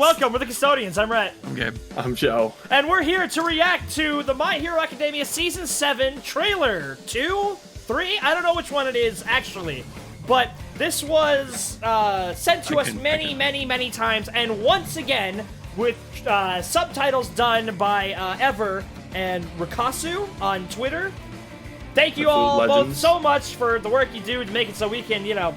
welcome. We're the Custodians. I'm Rhett. I'm Gabe. I'm Joe. And we're here to react to the My Hero Academia Season 7 trailer. 2? 3? I don't know which one it is, actually. But this was sent to us many times. And once again, with subtitles done by Ever and Rikasu on Twitter. Thank you all both so much for the work you do to make it so we can, you know,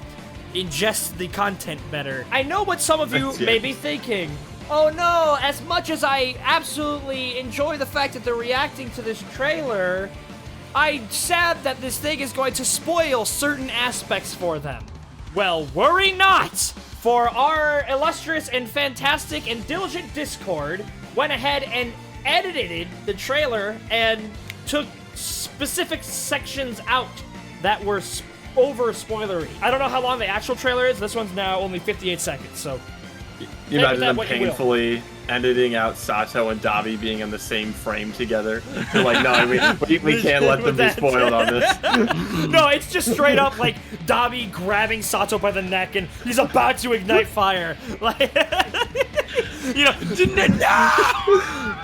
ingest the content better. I know what some of you may be thinking. Oh no, as much as I absolutely enjoy the fact that they're reacting to this trailer, I'm sad that this thing is going to spoil certain aspects for them. Well, worry not! For our illustrious and fantastic and diligent Discord went ahead and edited the trailer and took specific sections out that were over spoilery. I don't know how long the actual trailer is. This one's now only 58 seconds, so... You imagine them painfully editing out Sato and Dabi being in the same frame together. They're like, no, we can't let them be spoiled on this. No, it's just straight up like Dabi grabbing Sato by the neck and he's about to ignite fire. Like, you know,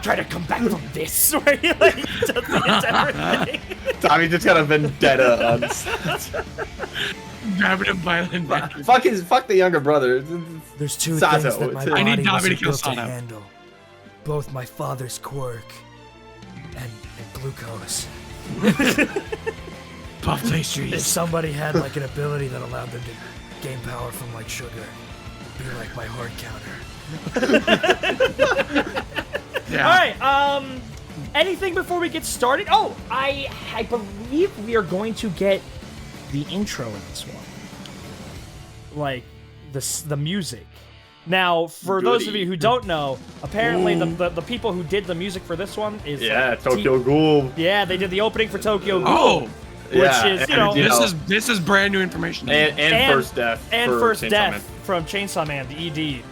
try to come back from this, where he like does the entire thing. Dabi just got a vendetta on Sato. Grabbing him violent back. Fuck the younger brother. There's two Sato. things that my I need body Dabi to wasn't kill built to Sato. handle. Both my father's quirk and glucose. Puff If pastries. somebody had like an ability that allowed them to gain power from like sugar, it'd be like my heart counter. Yeah. All right, anything before we get started? Oh, I believe we are going to get the intro in this one. Like, the music. Now, for those of you who don't know, apparently the people who did the music for this one is... Tokyo Ghoul. Yeah, they did the opening for Tokyo Ghoul. Oh! Which is, you know... This is brand new information. And First Death. And for First Chainsaw Death Man. from Chainsaw Man, the ED.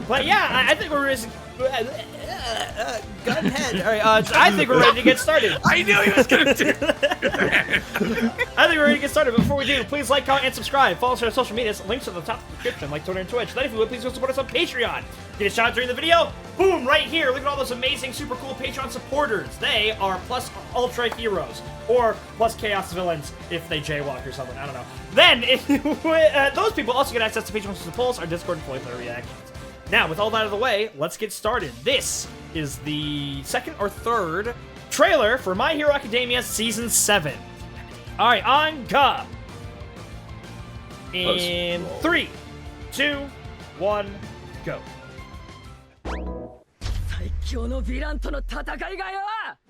But yeah, I think we're... Gunhead. All right, I think we're ready to get started. I knew he was gonna do it. I think we're ready to get started. But before we do, please like, comment, and subscribe. Follow us on our social medias. Links are at the top of the description, like Twitter and Twitch. Then if you would, please go support us on Patreon. Get a shout out during the video. Boom, right here. Look at all those amazing, super cool Patreon supporters. They are plus Ultra Heroes. Or plus Chaos Villains if they jaywalk or something. I don't know. Then, if those people also get access to Patreon exclusive polls, our Discord, and fully player reactions. Now, with all that out of the way, let's get started. This is the second or third trailer for My Hero Academia Season 7. Alright, on go! In 3, 2, 1, go.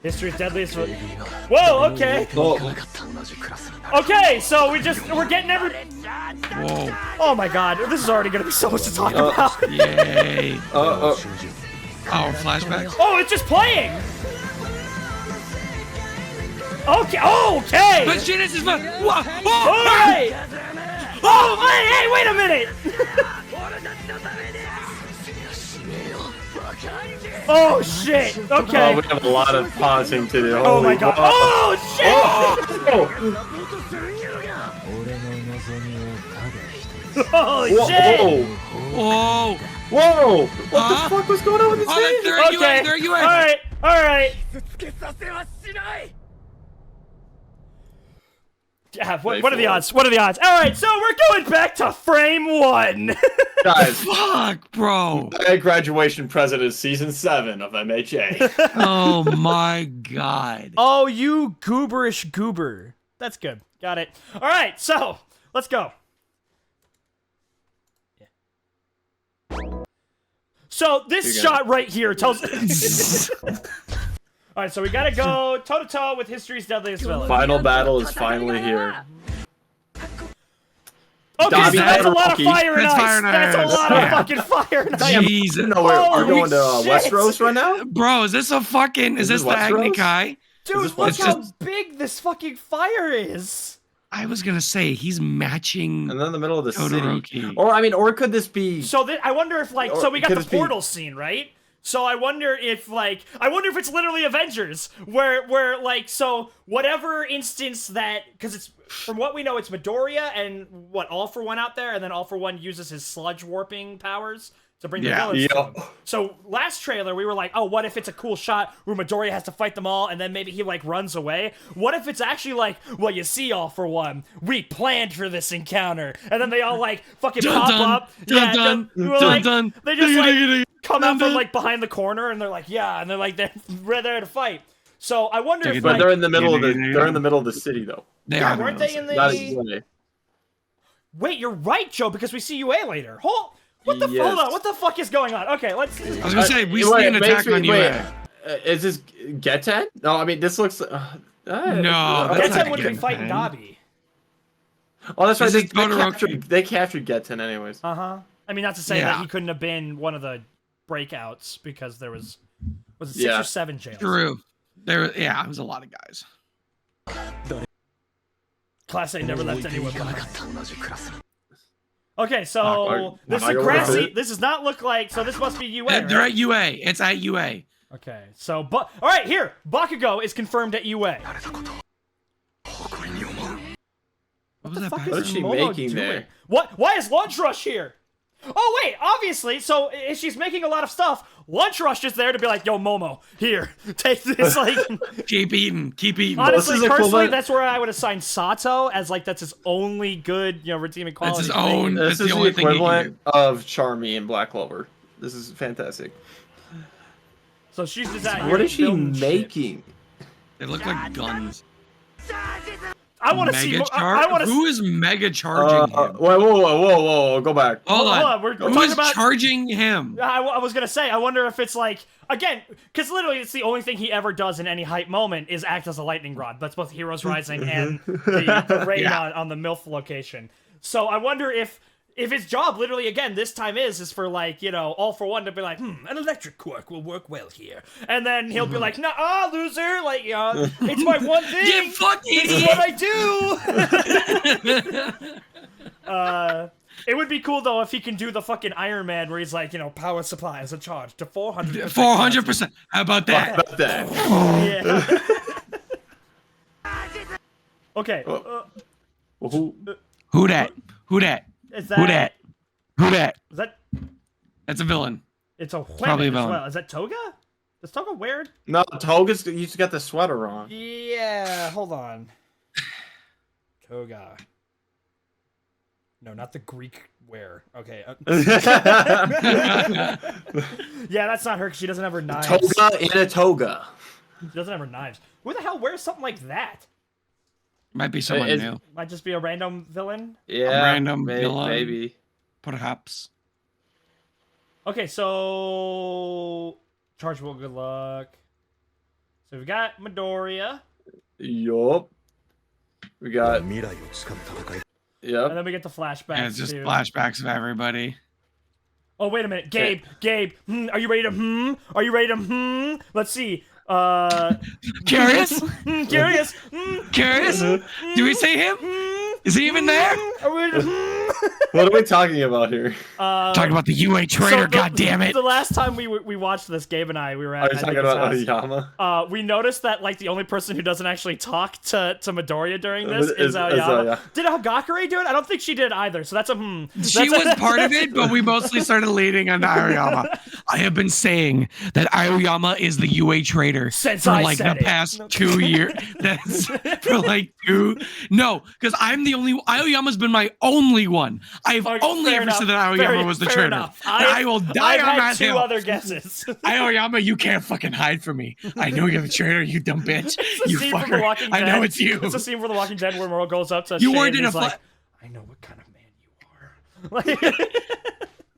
History's deadliest. Whoa, okay. Okay, so we're getting Whoa. Oh my god, this is already gonna be so much to talk about. Yay. Oh, flashbacks. Oh, it's just playing! Okay, okay! But Genesis is fun. Whoa. Alright! Oh, hey, wait a minute! Oh shit! Okay. Oh, we have a lot of pausing to do. Oh my god! Oh shit! Holy shit! Whoa. Whoa! What the fuck was going on with this Oh, game? they're at you, they're at you. Alright. Yeah, what are the odds? What are the odds? Alright, so we're going back to frame 1. Guys, Fuck, bro. I had graduation present is season 7 of MHA. Oh my god. Oh, you gooberish goober. That's good. Got it. Alright, so, let's go. So, this shot right here tells... Alright, so we gotta go toe-to-toe with history's deadliest villain. Final battle is finally here. Okay, Dabi so that's a lot of Rocky. fire and That's ice. fire and That's a ice. lot of fucking fire and ice. Jesus. No, we're Holy going to shit. Westeros right now? Bro, is this a fucking... Is this the Westeros? Agni Kai? Dude, this look what's how just- big this fucking fire is. I was gonna say, he's matching... And then in the middle of the Todoroki. city. Or could this be... So I wonder if, like, Or so we got could the this be- portal scene, right? So I wonder if, like, it's literally Avengers, where, like, so whatever instance that, because it's, from what we know, it's Midoriya and, All For One out there, and then All For One uses his sludge warping powers to bring the villains to Yeah. him. So last trailer, we were like, oh, what if it's a cool shot where Midoriya has to fight them all, and then maybe he like runs away? What if it's actually like, well, you see, All For One, we planned for this encounter, and then they all like fucking pop up, they just like come out from like behind the corner, and they're like, yeah, and they're like they're there to fight. So I wonder if But like, they're in the middle of the city though. They yeah, are. weren't they in Not the? UA. Wait, you're right, Joe, because we see UA later. Hold on, Yes. what the fuck is going on? Okay, let's. I was gonna say we Wait, see an attack on wait, UA. Is this Geten? No, I mean this looks. No, Geten that's not would be Geten. fighting Dabi. Oh, that's right. This is Todoroki. They captured Geten anyways. I mean, not to say Yeah. that he couldn't have been one of the breakouts because there was it 6 Yeah. or 7 jails. True. It was a lot of guys. Class A never left anyone behind. Okay, so Alright, this is I a go grassy. with it. This does not look like. So this must be UA. They're Right? at UA. It's at UA. Okay, so all right, here Bakugo is confirmed at UA. What was that? fuck back is What is she Momo making doing? there? What? Why is Lunch Rush here? Oh wait, obviously. So if she's making a lot of stuff, Lunch Rush is there to be like, "Yo, Momo, here, take this." Like, Keep eating. Keep eating. honestly, is personally, equivalent- that's where I would assign Sato as like that's his only good, redeeming quality. That's his thing. own. This That's is the the only thing he can equivalent do. of Charmy and Black Clover. This is fantastic. So she's just out here. What is she building shit. making? They look like guns. I want to see. Mega I want to. Who is mega charging him? Whoa, go back. Hold hold on. on, we're Who talking is about- charging him? I was gonna say, I wonder if it's like again, because literally it's the only thing he ever does in any hype moment is act as a lightning rod. That's both Heroes Rising and the raid Yeah. on the MILF location. So I wonder if his job literally again this time is for like All For One to be like, an electric quirk will work well here, and then he'll be like, nah, loser, like it's my one thing. You fucking This is idiot! what I do. It would be cool though if he can do the fucking Iron Man where he's like, power supply is a charge to 400%. 400%. How about that? About that. Yeah. Okay. Who- Who that? Who that? Is that? Who that? Who that? Is that? That's a villain. It's a Probably a women as villain. well. Is that Toga? Is Toga weird? No, Toga's. You just got the sweater on. Yeah. Hold on. Toga. No, not the Greek wear. Okay. Yeah, that's not her because she doesn't have her knives. Toga in a toga. She doesn't have her knives. Who the hell wears something like that? Might be someone Is- new. Might just be a random villain. Yeah, random villain. maybe. Perhaps. Okay, so chargeable. Good luck. So we've got Midoriya, Yup. We got. and Yep. then we get the flashbacks. And it's just too. flashbacks of everybody. Oh wait a minute, Gabe. Are you ready to? Are you ready to? Let's see. Curious? Curious. Curious? Do we see him? Is he even there? Are we ready to? What are we talking about here? Talking about the UA traitor, God damn it. The last time we watched this, Gabe and I, we were Are at you I talking think his about house. Oyama? We noticed that like the only person who doesn't actually talk to Midoriya during this is Is Aoyama. Aoyama. Did Hagakure do it? I don't think she did either. So that's a She was part of it, but we mostly started leaning on Aoyama. I have been saying that Aoyama is the UA traitor Since for I like the said it. past 2 years. That's for like 2. No, because I'm the only. Aoyama's been my only one. I've Okay, only fair ever said enough. that Aoyama Fair- was the fair traitor. enough. I will die I've on had that 2 hill. other guesses. Aoyama, you can't fucking hide from me. I know you're the traitor, you dumb bitch. It's a You scene from The fucker. Walking I know Dead. it's you. It's a scene from The Walking Dead where Moro goes up to You Shane weren't and in a he's like, fla- I know what kind of man you are. Like,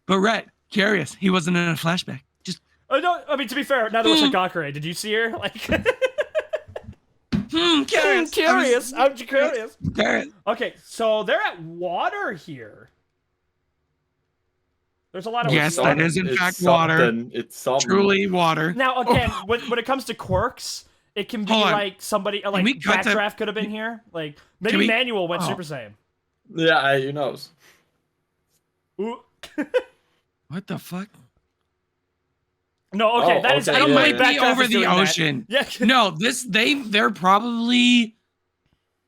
But Rhett, curious, he wasn't in a flashback. Just oh, no, I mean, to be fair, neither was Hagakure. Did you see her? Like, curious. curious. I'm curious. Curious. Okay, so they're at water here. There's a lot of Yes, water. that is in It's fact water. something. It's something. Truly water. Now again, when it comes to quirks, it can be Hold on. like somebody like we cut that- Backdraft could have been here. Like maybe we- Manuel went oh. Super Saiyan. Yeah, who knows? Ooh. What the fuck? No, okay, Oh, that is. okay, I don't yeah, believe yeah. Be Backdraft over is the doing that. ocean. Yeah. No, they're probably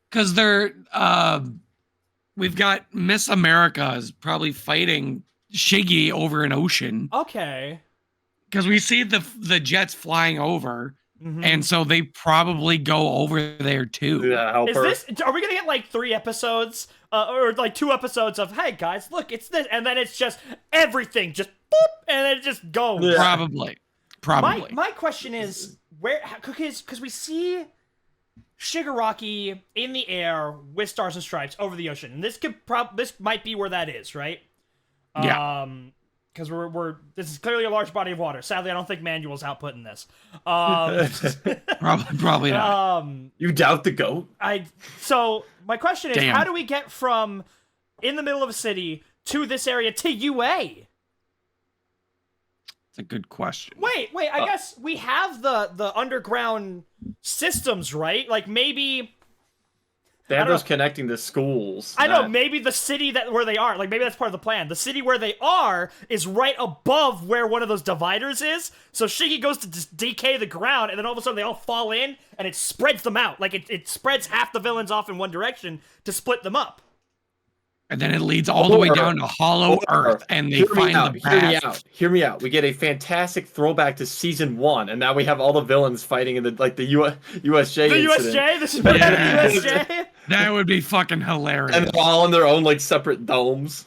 because they're we've got Miss America is probably fighting Shiggy over an ocean. Okay. Because we see the jets flying over, and so they probably go over there too. Yeah, help Is her. this? Are we gonna get like 3 episodes, or like 2 episodes of, hey guys, look, it's this, and then it's just everything just boop, and then it just goes. Yeah. Probably. My question is where, because we see Shigaraki in the air with Stars and Stripes over the ocean, and this might be where that is, right? Yeah. Because this is clearly a large body of water. Sadly, I don't think Manuel's outputting this. Probably not. You doubt the goat? So my question is, Damn. how do we get from in the middle of a city to this area to UA? It's a good question. Wait, I guess we have the underground systems, right? Like maybe They I have don't those connecting the schools. I know, maybe the city where they are, like maybe that's part of the plan. The city where they are is right above where one of those dividers is. So Shiggy goes to decay the ground, and then all of a sudden they all fall in, and it spreads them out. Like it spreads half the villains off in one direction to split them up. And then it leads all the way down to Hollow Earth, and they find the bath. Hear me out. We get a fantastic throwback to season 1, and now we have all the villains fighting in the USJ. The incident. USJ, the USJ. That would be fucking hilarious. And they're all in their own like separate domes.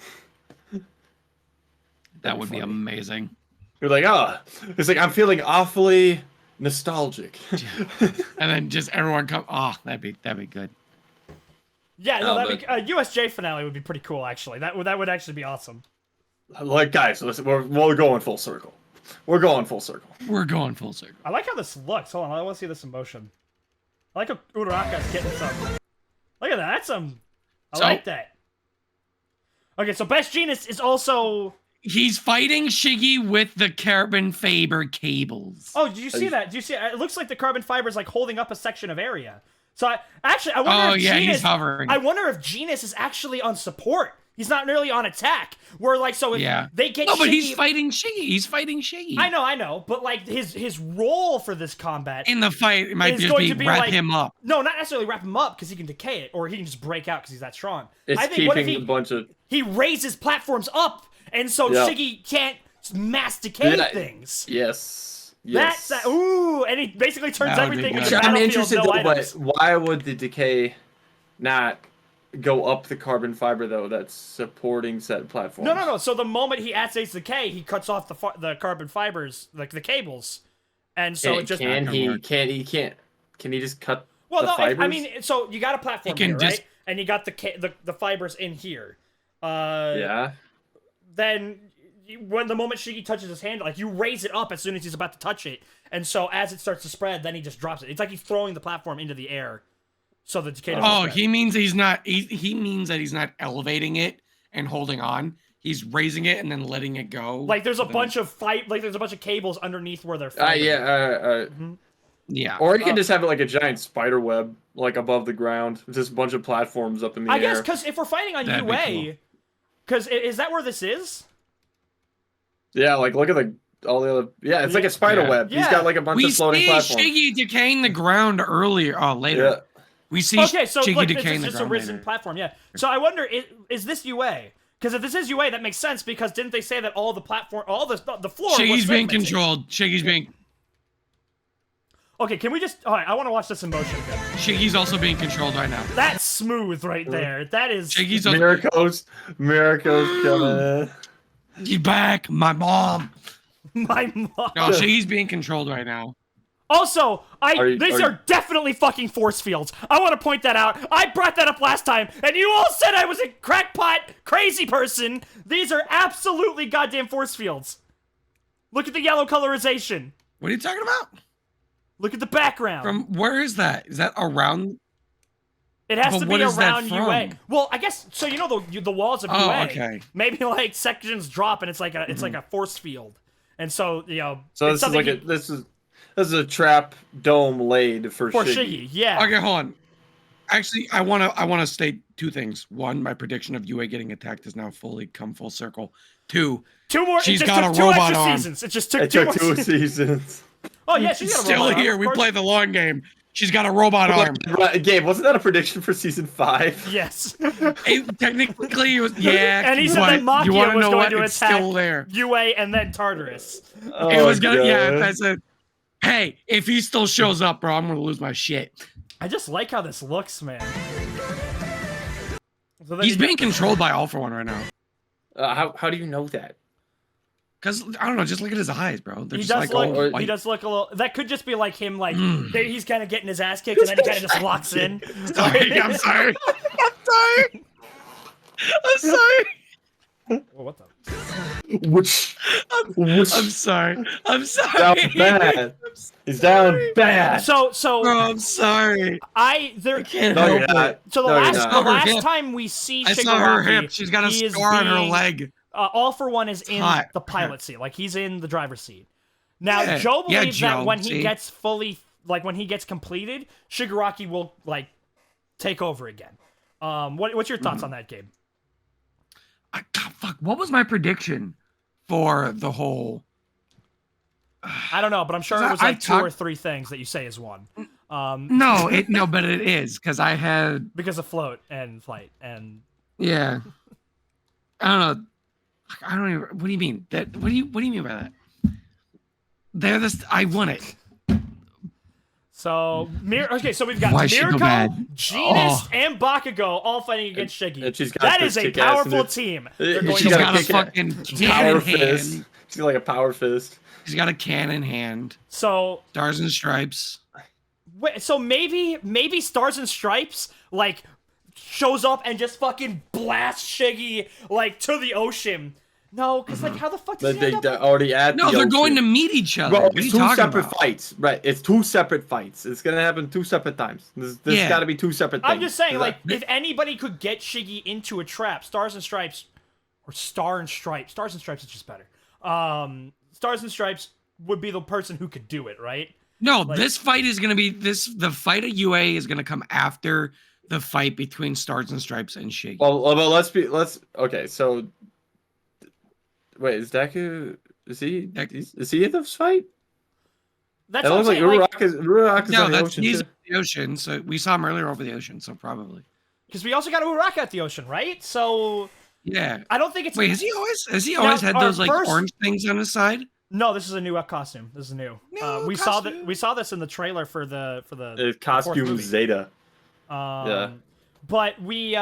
That would be amazing. You're like, it's like I'm feeling awfully nostalgic. And then just everyone come. Oh, that'd be good. Yeah, no, that'd be USJ finale would be pretty cool. Actually, that would actually be awesome. Like, guys, listen, we're going full circle. We're going full circle. We're going full circle. I like how this looks. Hold on, I want to see this in motion. I like how Uraraka's getting some. Look at that. That's some. I like that. Okay, so Best Jeanist is also. He's fighting Shiggy with the carbon fiber cables. Oh, did you see that? Do you see? It looks like the carbon fiber is like holding up a section of area. So I wonder. Oh if yeah, Jeanist, he's hovering. I wonder if Jeanist is actually on support. He's not really on attack. Where like if they get. No, but Shiggy, he's fighting Shiggy. He's fighting Shiggy. I know, but like his role for this combat in the fight, it might just be wrap him up. No, not necessarily wrap him up because he can decay it, or he can just break out because he's that strong. It's I think keeping a bunch of. He raises platforms up, and so Shiggy can't mass decay things. Yes. That's ooh, and he basically turns everything into I'm battlefield, interested no though, items. but why would the decay not go up the carbon fiber though? That's supporting said platform. No. So the moment he activates decay, he cuts off the carbon fibers, like the cables, and so it just Can he just cut? Well, the no, fibers? I mean, so you got a platform here, right? And you got the fibers in here. Yeah. Then, when the moment Shiggy touches his hand, like you raise it up as soon as he's about to touch it, and so as it starts to spread, then he just drops it. It's like he's throwing the platform into the air, so the decay. Oh, he means he's not. He means that he's not elevating it and holding on. He's raising it and then letting it go. Like there's a bunch of there's a bunch of cables underneath where they're. Yeah. Or you can just have it like a giant spider web, like above the ground, just a bunch of platforms up in the air. I guess because if we're fighting on UA, because is that where this is? Yeah, like look at all the other. Yeah, it's like a spider web. He's got like a bunch of floating platforms. We see Shiggy decaying the ground earlier. Oh, later. Yeah. We see Shiggy decaying the ground. It's just a risen later. platform. Yeah. So I wonder, is this UA? Because if this is UA, that makes sense. Because didn't they say that all the platform, all the floor? Shiggy's being controlled. Shiggy's being. Okay, can we just? All right, I want to watch this in motion. Shiggy's also being controlled right now. That's smooth right there. That is. Shiggy's Miracles coming. Get back, my mom. My mom. No, Shiggy's being controlled right now. Also, these are definitely fucking force fields. I want to point that out. I brought that up last time, and you all said I was a crackpot, crazy person. These are absolutely goddamn force fields. Look at the yellow colorization. What are you talking about? Look at the background. From where is that? Is that around? It has to be around UA. From? Well, I guess so. You know the walls of UA. Okay. Maybe like sections drop, and it's like a force field, and so So this is like this is a trap dome laid for Shiggy. Yeah. Okay, hold on. Actually, I wanna state two things. One, my prediction of UA getting attacked has now fully come full circle. Two more. She's it just got took a robot two extra arm. seasons. It just took It two took more two seasons. Oh yeah, she's got a still robot here. arm, We play the long game. She's got a robot arm. Gabe, wasn't that a prediction for season 5? Yes. Technically, it was, yeah. And he said that you Machia want to was know going what? to It's attack still there. UA and then Tartarus. Oh, It was gonna. God. Yeah. I said, hey, if he still shows up, bro, I'm gonna lose my shit. I just like how this looks, man. So He's being controlled by All For One right now. How do you know that? Cause I don't know, just look at his eyes, bro. They're He just does like all look. white. He does look a little. That could just be like him. Like he's kind of getting his ass kicked, and then he kind of just locks in. Sorry, I'm sorry. I'm sorry. Well, what the? Which I'm sorry. I'm down sorry. bad. He's down bad. So Bro, I'm sorry. there. Can't No, help you're it. not. So the No, you're last not. the Her last hip. time we see I saw her Shigaraki, hip. She's got a he is scar on her being- leg. All For One is in hot. the pilot seat, like he's in the driver's seat. Now Yeah. Joe Yeah, believes that Joe, when he see? gets fully, like when he gets completed, Shigaraki will like take over again. What's your thoughts on that, Gabe? God, fuck. What was my prediction for the whole? I don't know, but I'm sure it I- was I like two or talked- three things that you say is one. No, but it is because I had Because of float and flight and yeah. I don't know. I don't even. What do you mean? What do you mean by that? They're this. I won it. so okay, so we've got Why is she so Mirko, bad? Genus, Oh. and Bakugo all fighting against Shiggy. and she's got That this is a kick-ass powerful and team. She's They're going She's to got got a kick it. fucking Power cannon fist. hand. She's got like a power fist. She's got a cannon hand. So Stars and stripes. wait, so maybe Stars and Stripes like shows up and just fucking blasts Shiggy like to the ocean. No, because like how the fuck does he They end up? they're already at No, the they're ocean. going to meet each other. Bro, What are you it's two talking separate about? fights. Right, it's two separate fights. It's gonna happen 2 separate times. This Yeah. got to be 2 separate things. I'm just saying, like, That- if anybody could get Shiggy into a trap, Stars and Stripes, or Star and Stripes. Stars and Stripes is just better. Stars and Stripes would be the person who could do it, right? No, Like- this fight is gonna be this. The fight at UA is gonna come after the fight between Stars and Stripes and Shiggy. well, okay. So, wait, is Deku? Is he in this fight? That's It what I'm looks like saying. Like, Uraraka's No, on the that's ocean he's too. in the ocean. So we saw him earlier over the ocean. So probably. because we also got Uraka at the ocean, right? So Yeah. I don't think it's. Wait, has he always had our those like first- orange things on his side? No, this is a new costume. This is new. New we costume. saw this in the trailer for the fourth Costume movie. Zeta. But we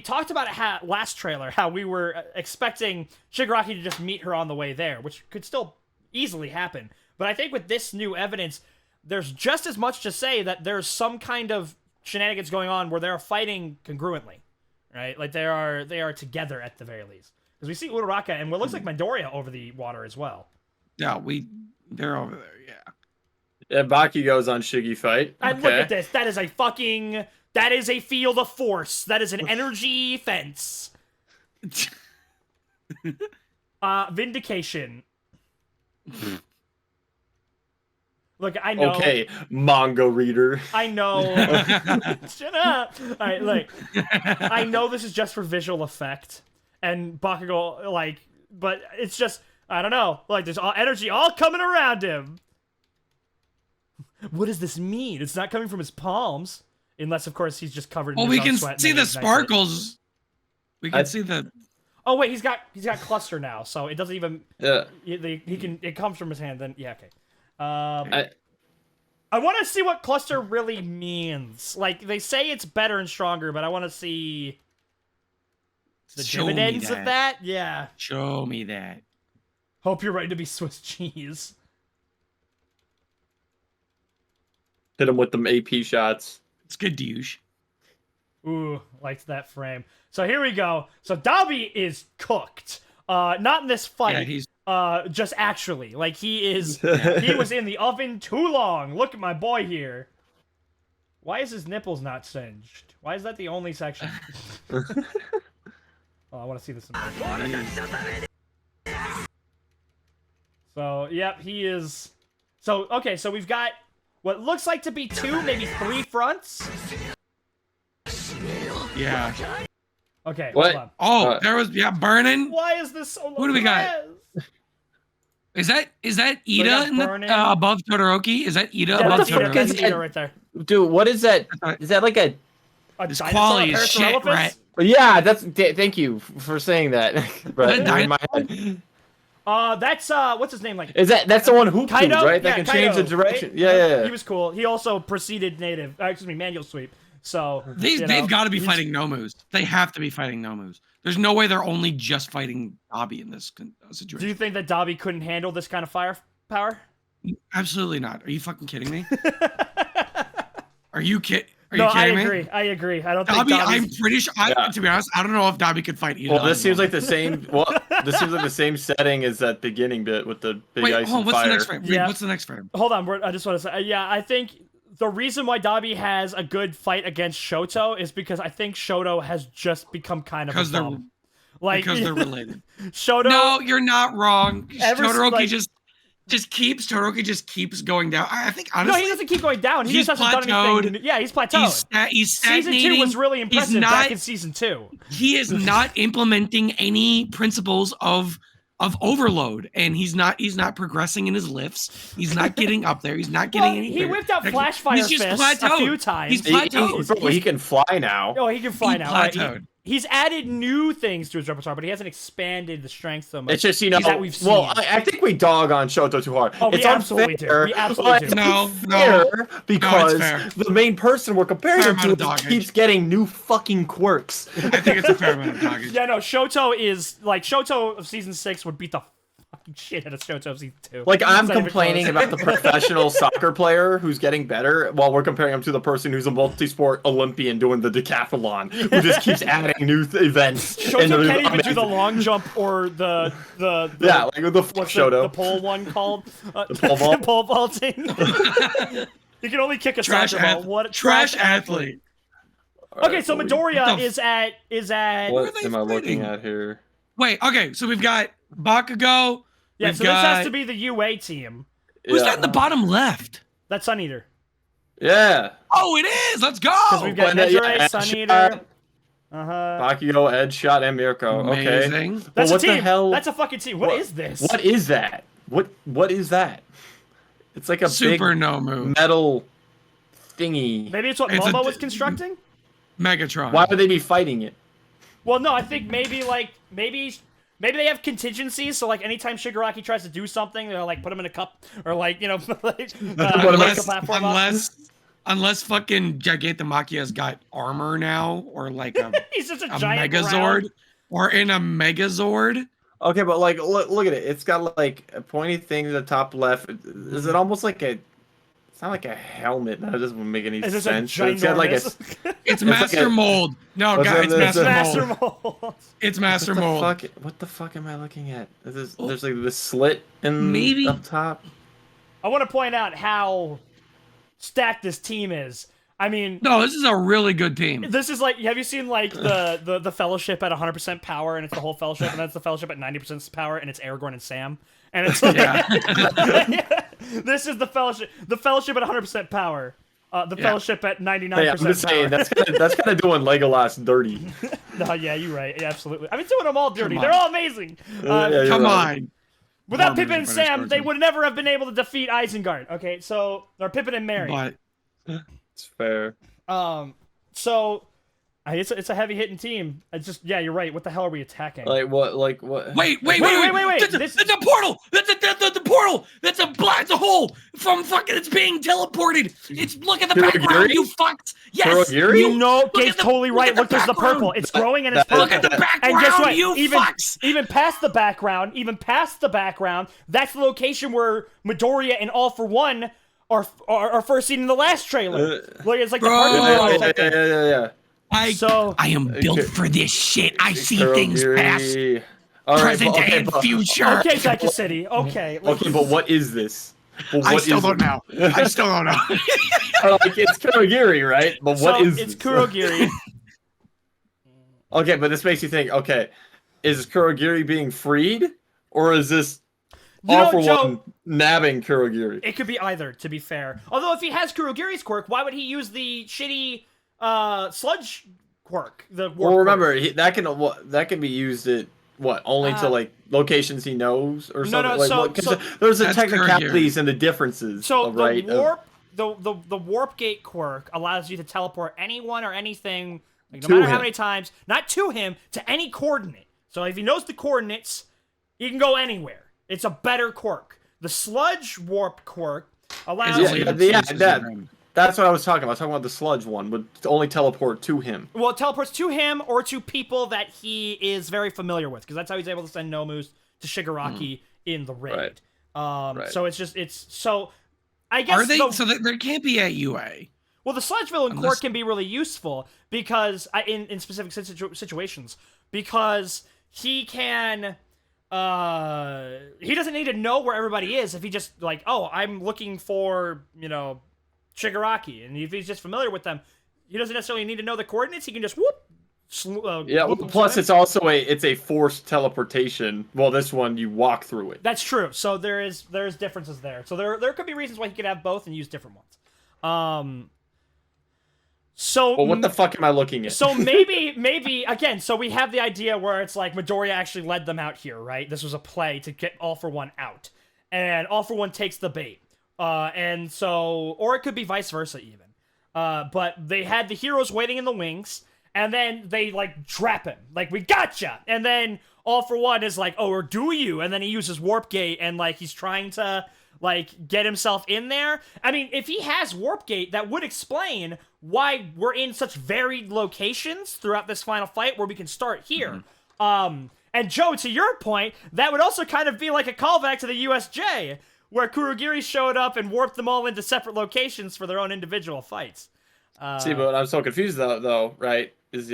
talked about it last trailer, how we were expecting Shigaraki to just meet her on the way there, which could still easily happen. But I think with this new evidence, there's just as much to say that there's some kind of shenanigans going on where they're fighting congruently, right? Like they are together at the very least. Because we see Uraraka and what looks like Midoriya over the water as well. Yeah, they're over there. Yeah. Yeah, Baki goes on Shiggy fight. And look at this. That is a field of force. That is an energy fence. Vindication. Look, I know. Okay, manga reader. I know. Shut up. All right, look. I know this is just for visual effect, and Bakugo, like, but it's just, I don't know. Like, there's energy all coming around him. What does this mean? It's not coming from his palms, unless, of course, he's just covered in Well, his we own can sweat and see then the he ignites it. sparkles. We can see the. Oh wait, he's got cluster now, so it doesn't even. Yeah. He can. It comes from his hand. Then yeah, okay. I want to see what cluster really means. Like they say it's better and stronger, but I want to see the Show me dividends of that. Yeah. Show me that. Hope you're ready to be Swiss cheese. Hit him with them AP shots. It's good, douche. Ooh, liked that frame. So here we go. So Dabi is cooked. Not in this fight. Yeah, he's. Just actually, like he was in the oven too long. Look at my boy here. Why is his nipples not singed? Why is that the only section? Oh, I want to see this. So, yep, he is. So, okay, so we've got what looks like to be 2, maybe 3 fronts. Yeah. Okay, What? hold on. Oh, there was burning. Why is this so low? Who do we got? Is that Look Ida at in the, burning. above Todoroki? Is that Ida Yeah, above that's Ida, fuck Todoroki? is that's that? Ida right there. Dude, what is that? Is that like a? A This dinosaur, quality is Parasaurolophus? shit, right? Yeah, that's. Thank you for saying that. But That in my head. That's what's his name? Like That's the one who Kaido, right? That yeah, can change the Kaido, direction. right? Yeah. He was cool. He also preceded native. Excuse me, manual sweep. So They've got to be fighting Nomus. They have to be fighting Nomus. There's no way they're only just fighting Dabi in this situation. Do you think that Dabi couldn't handle this kind of firepower? Absolutely not. Are you fucking kidding me? Are you kidding? Are No, you kidding I me? agree. I agree. I don't think Dabi, Dabi's... I'm pretty sure. To be honest, I don't know if Dabi could fight either. Well, this seems like the same. Well, this seems like the same setting as that beginning bit with the big Wait, ice hold on, and what's fire. the next frame? Yeah. What's the next frame? Hold on, I just want to say, yeah, I think the reason why Dabi has a good fight against Shoto is because I think Shoto has just become kind of a bum. Because they're related. Shoto. No, you're not wrong. Ever- like- Todoroki just keeps going down. I think No, honestly, he doesn't keep going down. He he's just hasn't done anything. plateaued. Yeah, he's plateaued. he's Season 2 stagnating. was really impressive He's not, back in Season 2. He is not implementing any principles of overload, and he's not progressing in his lifts. He's not getting up there. He's not getting Well, any he bigger. whipped out Like, Flash Fire he's just Fist a plateaued. few times. He's plateaued. Bro, he can fly now. Oh, he can fly He now. Right? plateaued. He's added new things to his repertoire, but he hasn't expanded the strength so much. It's just that we've seen. well, I think we dog on Shoto too hard. Oh, we it's absolutely unfair, do. We absolutely but do. it's No, fair because fair. the main person we're comparing Fair him amount to of dogging. keeps getting new fucking quirks. I think it's a fair amount of dogging. Yeah, no, Shoto is like Shoto of Season 6 would beat the fucking shit out of Shoto of Season 2. Like, I'm It's not even complaining close. about the professional soccer player who's getting better while we're comparing him to the person who's a multi-sport Olympian doing the decathlon who just keeps adding new events. Shoto can't even do the long jump or the Yeah, like the fuck what's Shoto. the pole one called? The pole vault? Pole vaulting. You can only kick a Trash soccer ball. athlete. What a Trash athlete. Okay, so Midoriya What the is at. Where are What they am I looking fighting? at here? Wait, okay, so we've got Bakugo. Yeah, we've so got, this has to be the UA team. Who's Yeah. that in the bottom left? That's Sun Eater. Yeah. Oh, it is. Let's go. Because we've got Well, yeah, Nejire, Sun Edge Eater. Shot, Uh-huh. Bakugo, Edge Shot, and Mirko. Okay. Amazing. That's what a team. the hell? That's a fucking team. What is this? What is that? What is that? It's like a Super big no move. metal thingy. Maybe it's what It's Momo a- was constructing? Megatron. Why would they be fighting it? Well, no, I think maybe they have contingencies, so like anytime Shigaraki tries to do something, they'll like put him in a cup or like, you know, like, make a unless, platform up. unless fucking Gigantamachia's got armor now, or like a, He's just a a giant Megazord, round- or in a Megazord. Okay, but like, look at it. It's got like a pointy thing at the top left. Is it almost like a? It's not like a helmet. That doesn't make any Is this sense. a It's got like a. ginormous It's like Master a- Mold. No, What's guys, that- it's Master Master Mold. Mold? It's Master What the Mold. fuck? What the fuck am I looking at? There's like this slit in Maybe- up top. I want to point out how stacked this team is. I mean, No, this is a really good team. this is like, have you seen like the Fellowship at 100% power and it's the whole Fellowship, and that's the Fellowship at 90% power and it's Aragorn and Sam, and it's like, this is the Fellowship at 100% power, the Fellowship at 99% Hey, I'm just saying power. that's kind of doing Legolas dirty. No, yeah, you're right. Yeah, absolutely. I've been doing them all dirty. Come They're on. all amazing. Yeah, you're Come right. on. Without Marvel's Pippin and the Sam, better they version. would never have been able to defeat Isengard. Okay, so or Pippin and Merry. But It's fair. So it's a heavy hitting team. It's just, yeah, you're right. What the hell are we attacking? Like what? Like what? wait. Wait. That's a portal. That's a portal. That's a hole from fucking. It's being teleported. It's look at the Kurogiri? background. You fucks. Yes. Kurogiri? You know, Look Gabe's at the- totally look right. at the Look, there's the background. purple. It's growing and it's purple. Look at the background. And guess what? You even fucks. past the background, that's the location where Midoriya and All for One are first seen in the last trailer. Look, it's like the Bro. parking garage Yeah, type thing. yeah. I am built for this shit. I see things past Kurogiri. All right, present but- okay, and but- future. Okay, Psycho City. Okay. Okay, but what is this? But I what still is don't it? know. I still don't know. Like, it's Kurogiri, right? But what So is it's this? Kurogiri. Okay, but this makes you think. Okay, is Kurogiri being freed, or is this You all know, for Joe- one nabbing Kurogiri? It could be either, to be fair. Although if he has Kurogiri's quirk, why would he use the shitty sludge quirk? The warp Well, remember quirk? that can be used at what? Only to like locations he knows or something. No, like, there's the That's technicalities and the differences. So right? the warp, the warp gate quirk allows you to teleport anyone or anything, like, no matter how many times, not to him, to any coordinate. So if he knows the coordinates, he can go anywhere. It's a better quirk. The sludge warp quirk allows you. That's what I was talking about. I was talking about the sludge one would only teleport to him. Well, it teleports to him or to people that he is very familiar with, because that's how he's able to send Nomus to Shigaraki in the raid. Right. So I guess are they? So there can't be a UA. Well, the sludge villain quirk can be really useful because in specific situations, because he can. He doesn't need to know where everybody is if he just like, oh, I'm looking for, Shigaraki, and if he's just familiar with them, he doesn't necessarily need to know the coordinates. He can just whoop. Plus, it's also a forced teleportation. Well, this one you walk through it. That's true. So there's differences there. So there could be reasons why he could have both and use different ones. So what the fuck am I looking at? So maybe again. So we have the idea where it's like Midoriya actually led them out here, right? This was a play to get All For One out, and All For One takes the bait. And so, or it could be vice versa even. But they had the heroes waiting in the wings, and then they like trap him, like, we gotcha. And then All For One is like, oh, or do you? And then he uses Warp Gate, and like he's trying to like get himself in there. I mean, if he has Warp Gate, that would explain why we're in such varied locations throughout this final fight, where we can start here. And Joe, to your point, that would also kind of be like a callback to the USJ, where Kurogiri showed up and warped them all into separate locations for their own individual fights. See, but what I'm so confused though, right, is,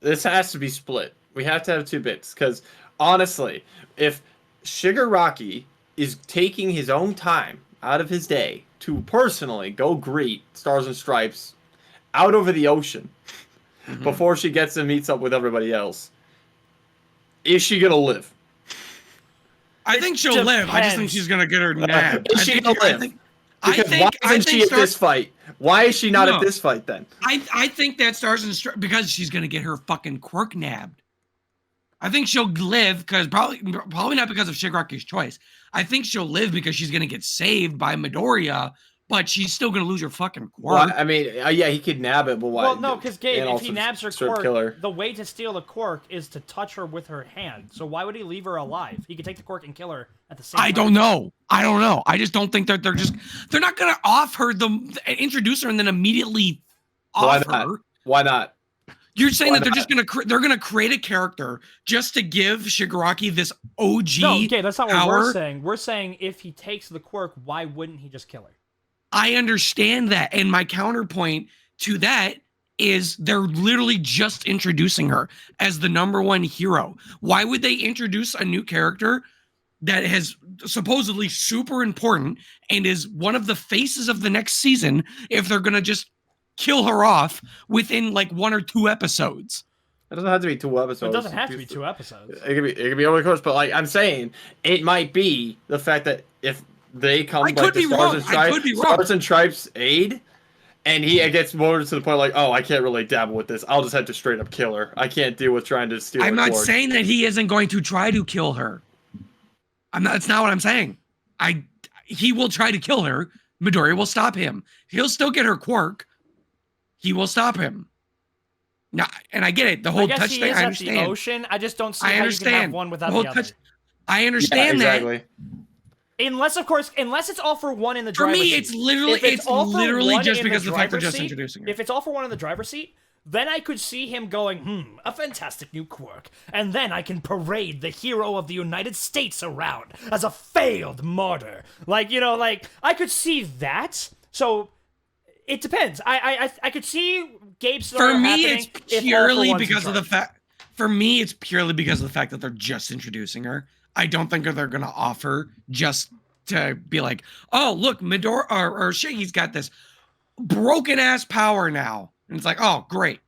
this has to be split. We have to have 2 bits, because honestly, if Shigaraki is taking his own time out of his day to personally go greet Stars and Stripes out over the ocean before she gets and meets up with everybody else, is she gonna live? I think she'll live. I just think she's gonna get her nabbed. Is she gonna live? Because why isn't she at this fight? Why is she not at this fight then? I think that Stars and Stripes, because she's gonna get her fucking quirk nabbed. I think she'll live because probably not because of Shigaraki's choice. I think she'll live because she's gonna get saved by Midoriya, but she's still gonna lose her fucking quirk. Well, I mean, yeah, he could nab it, but why? Well, no, because Gabe, if he nabs her quirk, the way to steal the quirk is to touch her with her hand. So why would he leave her alive? He could take the quirk and kill her at the same time. I don't know. I just don't think that they're not gonna introduce her and then immediately off her. Why not? You're saying that they're gonna create a character just to give Shigaraki this OG. No, okay, that's not what power. We're saying. We're saying if he takes the quirk, why wouldn't he just kill her? I understand that, and my counterpoint to that is they're literally just introducing her as the #1 hero. Why would they introduce a new character that has supposedly super important and is one of the faces of the next season if they're gonna just kill her off within like 1 or 2 episodes? It doesn't have to be 2 episodes. It doesn't have to be 2 episodes. It could be over the course, but like I'm saying, it might be the fact that if they come like the Stars and Stripes aid, and he gets more to the point like, oh, I can't really dabble with this. I'll just have to straight up kill her. I can't deal with trying to steal. I'm not saying that he isn't going to try to kill her. That's not what I'm saying. He will try to kill her. Midoriya will stop him. He'll still get her quirk. He will stop him. Now, and I get it. The whole touch thing. I understand. The ocean. I just don't see how you can have one without the other. I understand that. Unless it's All For One in the driver's seat. For me, it's literally just because of the fact they're just introducing her. If it's All For One in the driver's seat, then I could see him going, a fantastic new quirk. And then I can parade the hero of the United States around as a failed martyr. I could see that. So it depends. I could see Gabe's For me, it's purely because of the fact. For me, it's purely because of the fact that they're just introducing her. I don't think they're going to offer just to be like, oh, look, Midoriya or Shiggy's got this broken ass power now. And it's like, oh, great.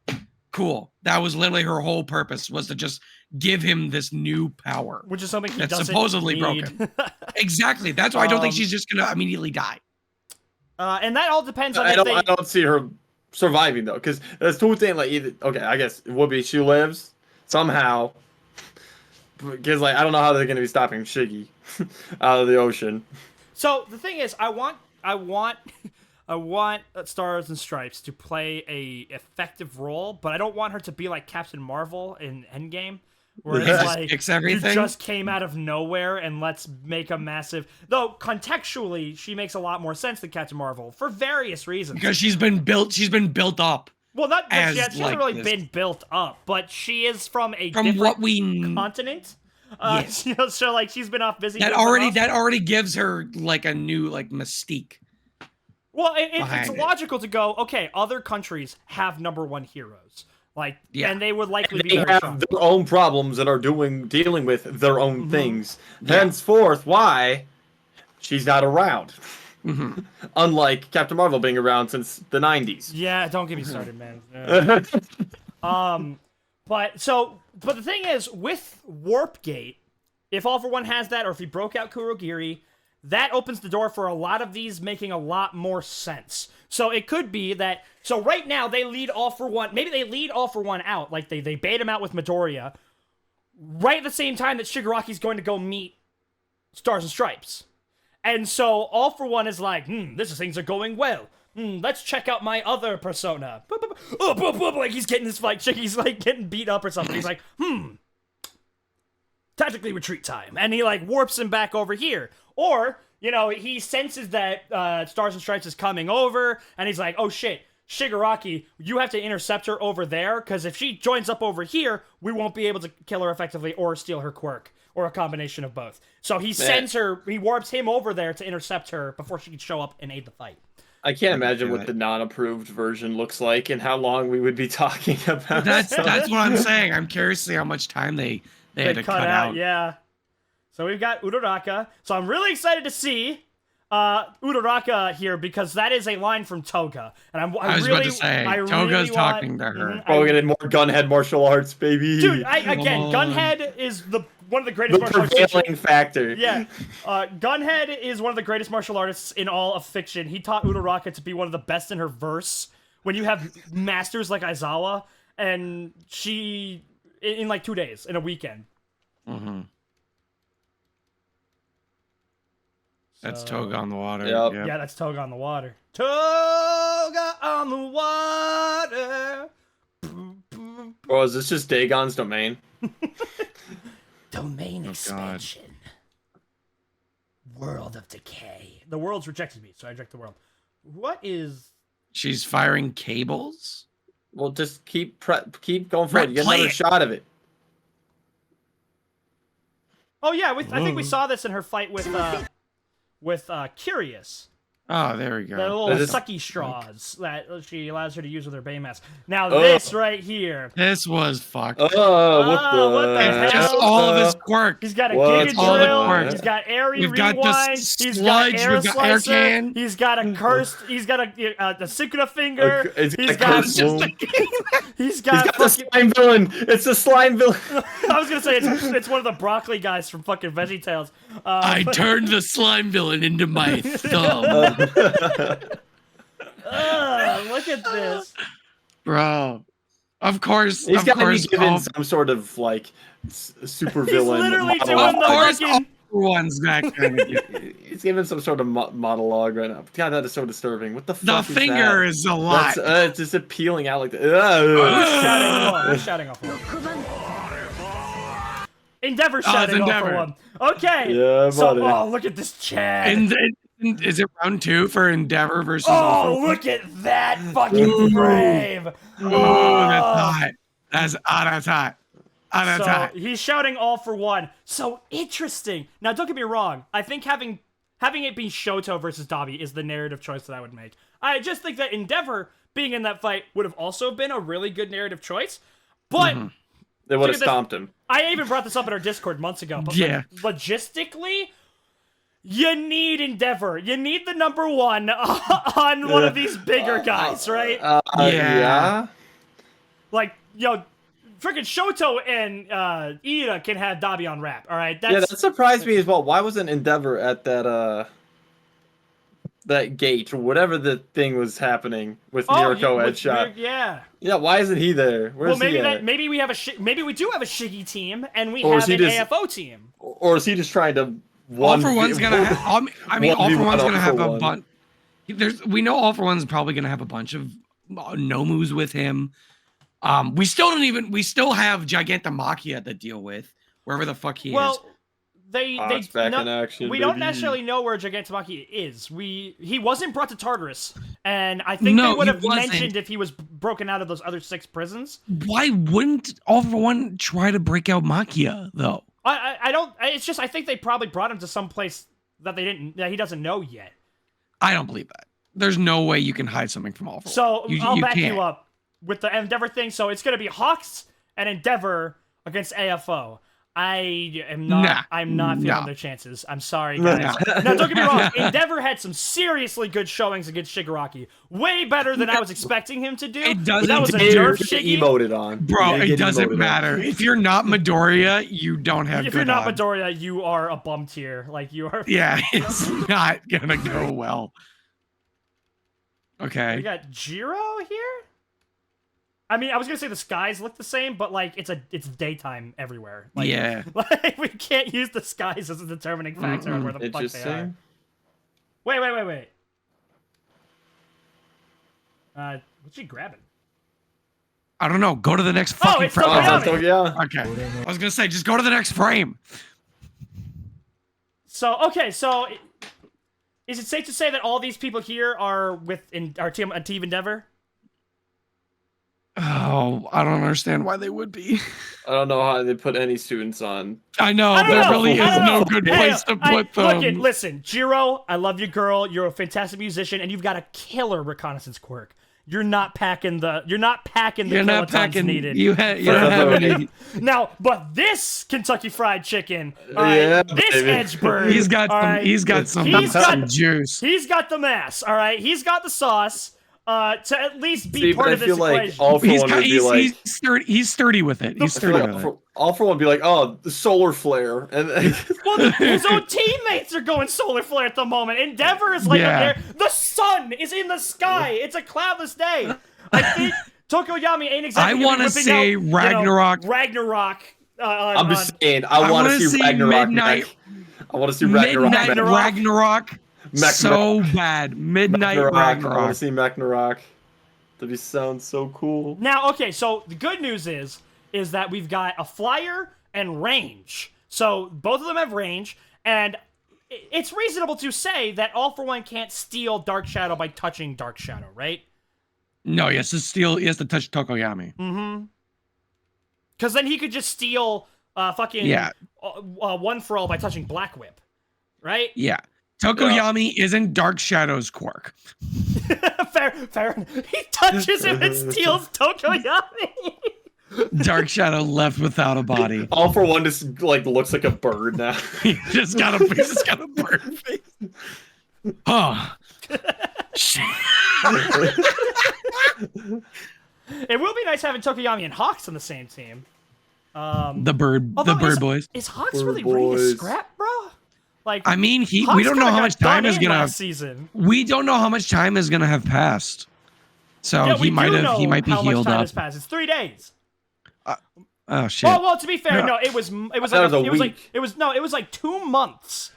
Cool. That was literally her whole purpose, was to just give him this new power. Which is something that's supposedly broken. Exactly. That's why I don't think she's just going to immediately die. And that all depends on I don't see her surviving, though, because there's 2 things. Like, I guess it would be she lives somehow. because like I don't know how they're gonna be stopping Shiggy out of the ocean. So the thing is, I want Stars and Stripes to play a effective role, but I don't want her to be like Captain Marvel in Endgame, where it's Just like fix you everything? just came out of nowhere and let's make a massive. Though contextually, she makes a lot more sense than Captain Marvel for various reasons. Because she's been built up. Well, not as she hasn't like really this. been built up, but she is from a From different what we continent. Yes. You know, so like she's been off busy. that doing stuff. already gives her like a new like mystique. Well, it's behind it. logical to go, okay, other countries have #1 heroes. Like, Yeah. and they would likely be They very have strong. their own problems and are dealing with their own things. Henceforth, why she's not around. Mhm. Unlike Captain Marvel being around since the 90s. Yeah, don't get me started, man. But the thing is, with Warp Gate, if All for One has that, or if he broke out Kurogiri, that opens the door for a lot of these making a lot more sense. So it could be that. So right now they lead All for One. Maybe they lead All for One out, like they bait him out with Midoriya, right at the same time that Shigaraki's going to go meet Stars and Stripes. And so All for One is like, things are going well. Let's check out my other persona. Like he's getting this fight, he's like getting beat up or something. He's like, tactically retreat time. And he like warps him back over here. Or, you know, he senses that Stars and Stripes is coming over, and he's like, oh shit, Shigaraki, you have to intercept her over there, because if she joins up over here, we won't be able to kill her effectively or steal her quirk, or a combination of both. So he sends her, he warps him over there to intercept her before she can show up and aid the fight. I can't imagine what the non-approved version looks like and how long we would be talking about. That's what I'm saying. I'm curious to see how much time they had to cut out. Yeah. So we've got Uraraka. So I'm really excited to see Uraraka here, because that is a line from Toga. And I was about to say, Toga's talking to her. Oh, we're getting more Gunhead martial arts, baby. Dude, again, Come on. Gunhead is one of the greatest The martial artists. prevailing factor. Yeah, Gunhead is one of the greatest martial artists in all of fiction. He taught Uraraka to be one of the best in her verse. When you have masters like Aizawa, and she in like 2 days, in a weekend. Mm-hmm. That's So- Toga on the water. Yep. Yep. Yeah, that's Toga on the water. Toga on the water. Or is this just Dagon's domain? Domain God. expansion. World of decay. The world's rejected me, so I reject the world. What is... She's firing cables. Well, just keep going for Right, it. You get play another it. shot of it. Oh yeah, I think we saw this in her fight with Curious. Oh, there we The go. little That is- sucky straws that she allows her to use with her Baymask. Now Oh. this right here. This was fucked. Oh, what the It's just hell? all of his quirk. He's got a What? Giga All the Drill. quirks. He's got Airy We've got the Rewind. He's sludge, got Air we've got Air Slicer. Can. He's got a cursed. He's got a Sukuna finger. It's He's a got. cursed Just wound. He's got. He's got the fucking, slime villain. It's the slime villain. I was gonna say it's one of the broccoli guys from fucking VeggieTales. I turned the slime villain into my thumb. Look at this. Bro. Of course. He's of got to be course. given some sort of like super He's villain. literally doing monologue. the Of course, fucking. one's that kind of He's giving some sort of monologue right now. God, that is so disturbing. What the The fuck finger is is a lot. that? It's just appealing out like that. Who's shouting off for one? Endeavor Oh, it's shouting off for Endeavor. one. Okay. Yeah, So, buddy. look at this Chad. And is it round 2 for Endeavor versus Oh, All For look at that fucking frame. One? Oh, that's hot. That's hot. That's So hot. he's shouting all for one. So interesting. Now, don't get me wrong. I think having it be Shoto versus Dabi is the narrative choice that I would make. I just think that Endeavor being in that fight would have also been a really good narrative choice. But They would have Look at this. stomped him. I even brought this up in our Discord months ago. But Yeah. logistically, you need Endeavor. You need the number one on one of these bigger guys, right? Yeah. Yeah. Like, yo, freaking Shoto and Ida can have Dabi on rap, all right? Yeah, that surprised me as well. Why wasn't Endeavor at that that gate or whatever the thing was happening with Oh, Mirko with headshot. yeah. Yeah, why isn't he there? Where's Well, maybe he at? maybe we have maybe we do have a Shiggy team and we Or is have he an just- AFO team. Or is he just trying to All for One's gonna. I mean, All for 1v1 One's gonna have a 1. bunch. We know All for One's probably gonna have a bunch of Nomus with him. We still have Gigantomachia to deal with wherever the fuck he is. Well, they back no- in action, we don't baby. necessarily know where Gigantomachia is. He wasn't brought to Tartarus, and I think No, they would he have wasn't. mentioned if he was broken out of those other 6 prisons. Why wouldn't All for One try to break out Machia though? I don't. It's just I think they probably brought him to some place that that he doesn't know yet. I don't believe that. There's no way you can hide something from All for One. So I'll back can't. you up with the Endeavor thing. So it's gonna be Hawks and Endeavor against AFO. I'm not feeling no. their chances. I'm sorry, guys. No, don't get me wrong. Endeavor had some seriously good showings against Shigaraki. Way better than I was expecting him to do. It doesn't That was a Dave, nerf Get Shiggy. emoted on. Bro, Get it doesn't emoted on. matter. If you're not Midoriya, you don't have If good you're not odds. Midoriya, you are a bum tier. Like you are. Yeah, it's not gonna go well. We Okay. got Jiro here. I mean, I was gonna say the skies look the same, but like it's daytime everywhere. Like, Yeah. Like we can't use the skies as a determining factor on where the fuck they are. Interesting. Wait. What's she grabbing? I don't know. Go to the next Oh, fucking it's frame. Tokoyami. Yeah. Okay. I was gonna say, just go to the next frame. So is it safe to say that all these people here are our team Endeavor? Oh, I don't understand why they would be. I don't know how they put any students on. I know I don't there know. really I is don't no know. good Hey, place to put them. Listen, Jiro, I love you, girl. You're a fantastic musician, and you've got a killer reconnaissance quirk. You're not packing the You're not kilotons packing. needed. You don't have any. Now, but this Kentucky Fried Chicken, all right, Yeah, this baby. Edgeburg, He's got all some. right, He's got some. He's some got- juice. he's got the mass, all right. He's got the sauce to at least be See, part but I of this feel like equation. All for He's One got, would be like. he's sturdy. He's sturdy with it. He's I feel sturdy like with it. All for One would be like, oh, the solar flare, and Well, his own teammates are going solar flare at the moment. Endeavor is like Yeah. up there. The sun is in the sky. It's a cloudless day. I think Tokoyami ain't exactly. I wanna whipping see out, Ragnarok. Ragnarok. I'm just saying, I I want wanna to see see Ragnarok. Midnight- Mech. I want to see Ragnarok. Midnight Mech. Ragnarok. Mech- So bad. Midnight I want Ragnarok. to see Ragnarok. That sounds so cool. Now, okay, so the good news is that we've got a flyer and range. So both of them have range, and it's reasonable to say that All for One can't steal Dark Shadow by touching Dark Shadow, right? No, he has to steal. He has to touch Tokoyami. Mm-hmm. Because then he could just steal fucking Yeah. One for All by touching Black Whip, right? Yeah. Tokoyami isn't Dark Shadow's quirk. fair. He touches him and steals Tokoyami. Dark Shadow left without a body. All for One just like looks like a bird now. He just got a bird face. Oh. Shit. It will be nice having Tokoyami and Hawks on the same team. The bird Although boys. Is Hawks Bird really ready to boys. scrap, bro? Like, I mean, Hawks we don't know kinda how got much time done is in gonna. last season. We don't know how much time is gonna have passed. So Yeah, he we might do have. know He might be how much healed time up. has passed. It's 3 days. Oh shit. Well, to be fair, Yeah. no, it was thought like it was a it was like 2 months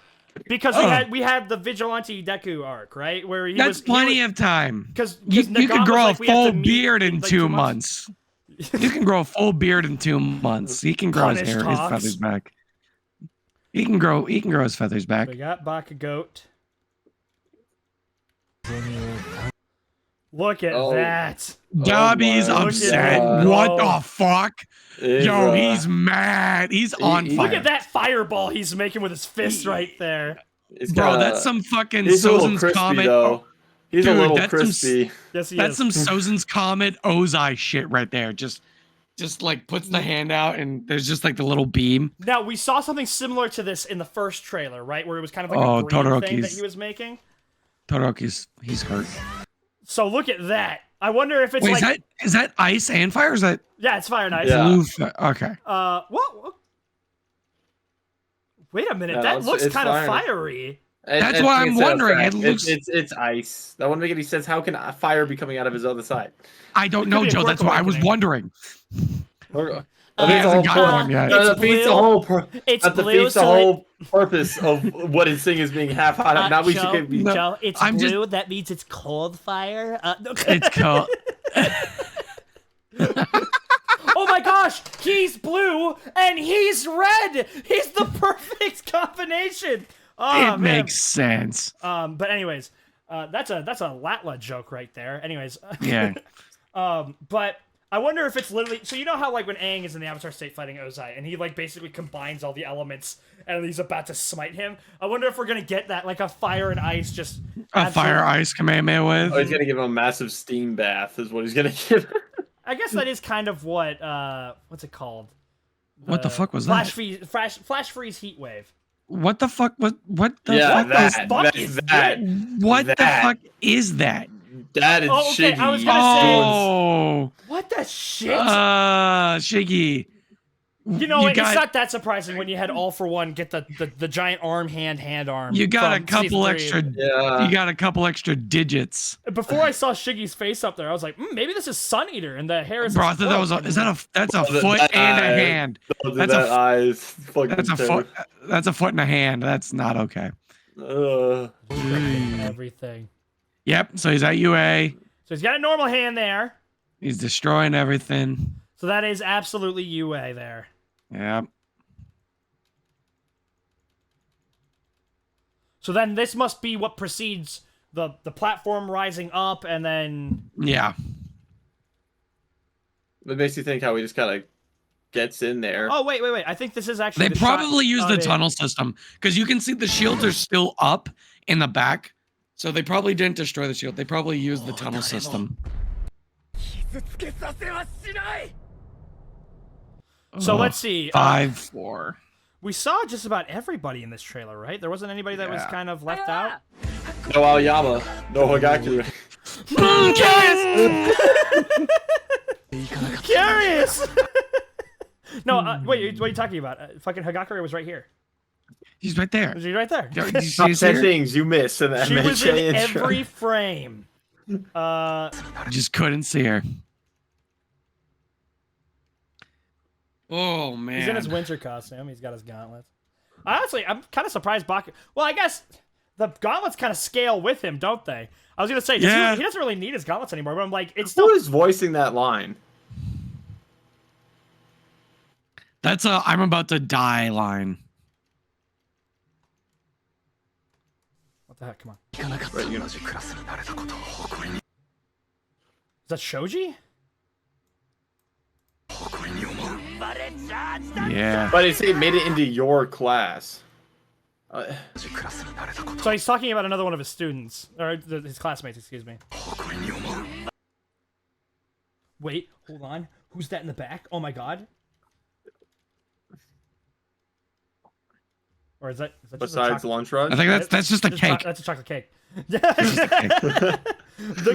because we had the Vigilante Deku arc, right? Where he That's was plenty of time. because You can grow a full beard in like 2 months. You can grow a full beard in 2 months. He can grow his Punished hair, his Hawks. feathers back. He can grow his feathers back. We got Bakagoat. Look at Oh. that. Dobby's my upset. God. What the fuck? Is, Yo, he's mad. He's on he- fire. Look at that fireball he's making with his fist right there. he's Bro, kinda- that's some fucking He's a little Sozin's crispy Comet. though. He's Dude, a little that's some crispy. Yes, he That's is. some Sozin's Comet Ozai shit right there. Just like puts the hand out and there's just like the little beam. Now, we saw something similar to this in the first trailer, right? Where it was kind of like Oh, a green thing that Todoroki's- he was making. Todoroki's he's hurt. So look at that. I wonder if it's Wait, like... is that ice and fire? Or is that Yeah, it's Fire and Ice. Yeah. blue? Okay. What? Wait a minute. Yeah, that it's- looks it's kind of fire. fiery. That's what I'm wondering. It looks. It's ice. That wouldn't make any sense. How can fire be coming out of his other side? I don't know, be a Joe. That's quirk what I was awakening. wondering. That hasn't gotten one yet. That defeats the whole. It's That blue, defeats the so whole purpose of what his thing is being half hot up. Now we Joe, should be. No. Joe, it's I'm just- blue. That means it's cold fire. No. It's cool. Oh my gosh, he's blue and he's red. He's the perfect combination. Oh, It man. makes sense. But anyways, that's a Latla joke right there. Anyways, Yeah. but I wonder if it's literally so you know how like when Aang is in the Avatar state fighting Ozai and he like basically combines all the elements and he's about to smite him. I wonder if we're gonna get that like a fire and ice just A fire ice Kamehameha with. Oh, he's gonna give him a massive steam bath. Is what he's gonna give. I guess that is kind of what what's it called? What the fuck was Flash that? Freeze, Flash Freeze Heat Wave. What the fuck was? What the Yeah, fuck was? fuck is that. What the that. fuck is that? That is Oh, okay, Shiggy. I was gonna say- Oh, What the shit? Shiggy. You know, you it's got- not that surprising when you had All for One get the giant arm, hand arm. You got a from couple season 3. extra. Yeah. You got a couple extra digits. Before I saw Shiggy's face up there, I was like, maybe this is Sun Eater, and the hair is. Bro, I thought that was. Is that a? That's a foot and a hand. That's that a- eyes. Fucking That's a foot. That's a foot and a hand. That's not okay. everything. Yep. So he's at UA. So he's got a normal hand there. He's destroying everything. So that is absolutely UA there. Yep. So then this must be what precedes the platform rising up, and then Yeah. It makes you think how he just kind of gets in there. oh wait, I think this is actually They the shot probably use of the it. tunnel system because you can see the shields are still up in the back. So they probably didn't destroy the shield. They probably used the tunnel system. So Oh, let's see. 5-4. We saw just about everybody in this trailer, right? There wasn't anybody that was Yeah. kind of left out. No Aoyama. No Hagaku. Curious. No, wait. What are you talking about? Fucking Hagakure was right here. He's right there. Was he right there? Did you see Top his 10 hair? things you missed in that She was in MHA intro. every frame. Just couldn't see her. Oh man. He's in his winter costume. He's got his gauntlets. Honestly, I'm kind of surprised Baka. Well, I guess the gauntlets kind of scale with him, don't they? I was gonna say, Yeah. he doesn't really need his gauntlets anymore. But I'm like, it's still. Who is voicing that line? That's a I'm about to die line. What the heck? Come on. Right, you know. Is that Shoji? Yeah. But it's it made it into your class. So he's talking about another one of his students, or his classmates, excuse me. Wait, hold on. Who's that in the back? Oh my god. Or is that just a Besides chocolate- lunch rush. I think that's just a cake. That's a chocolate cake. The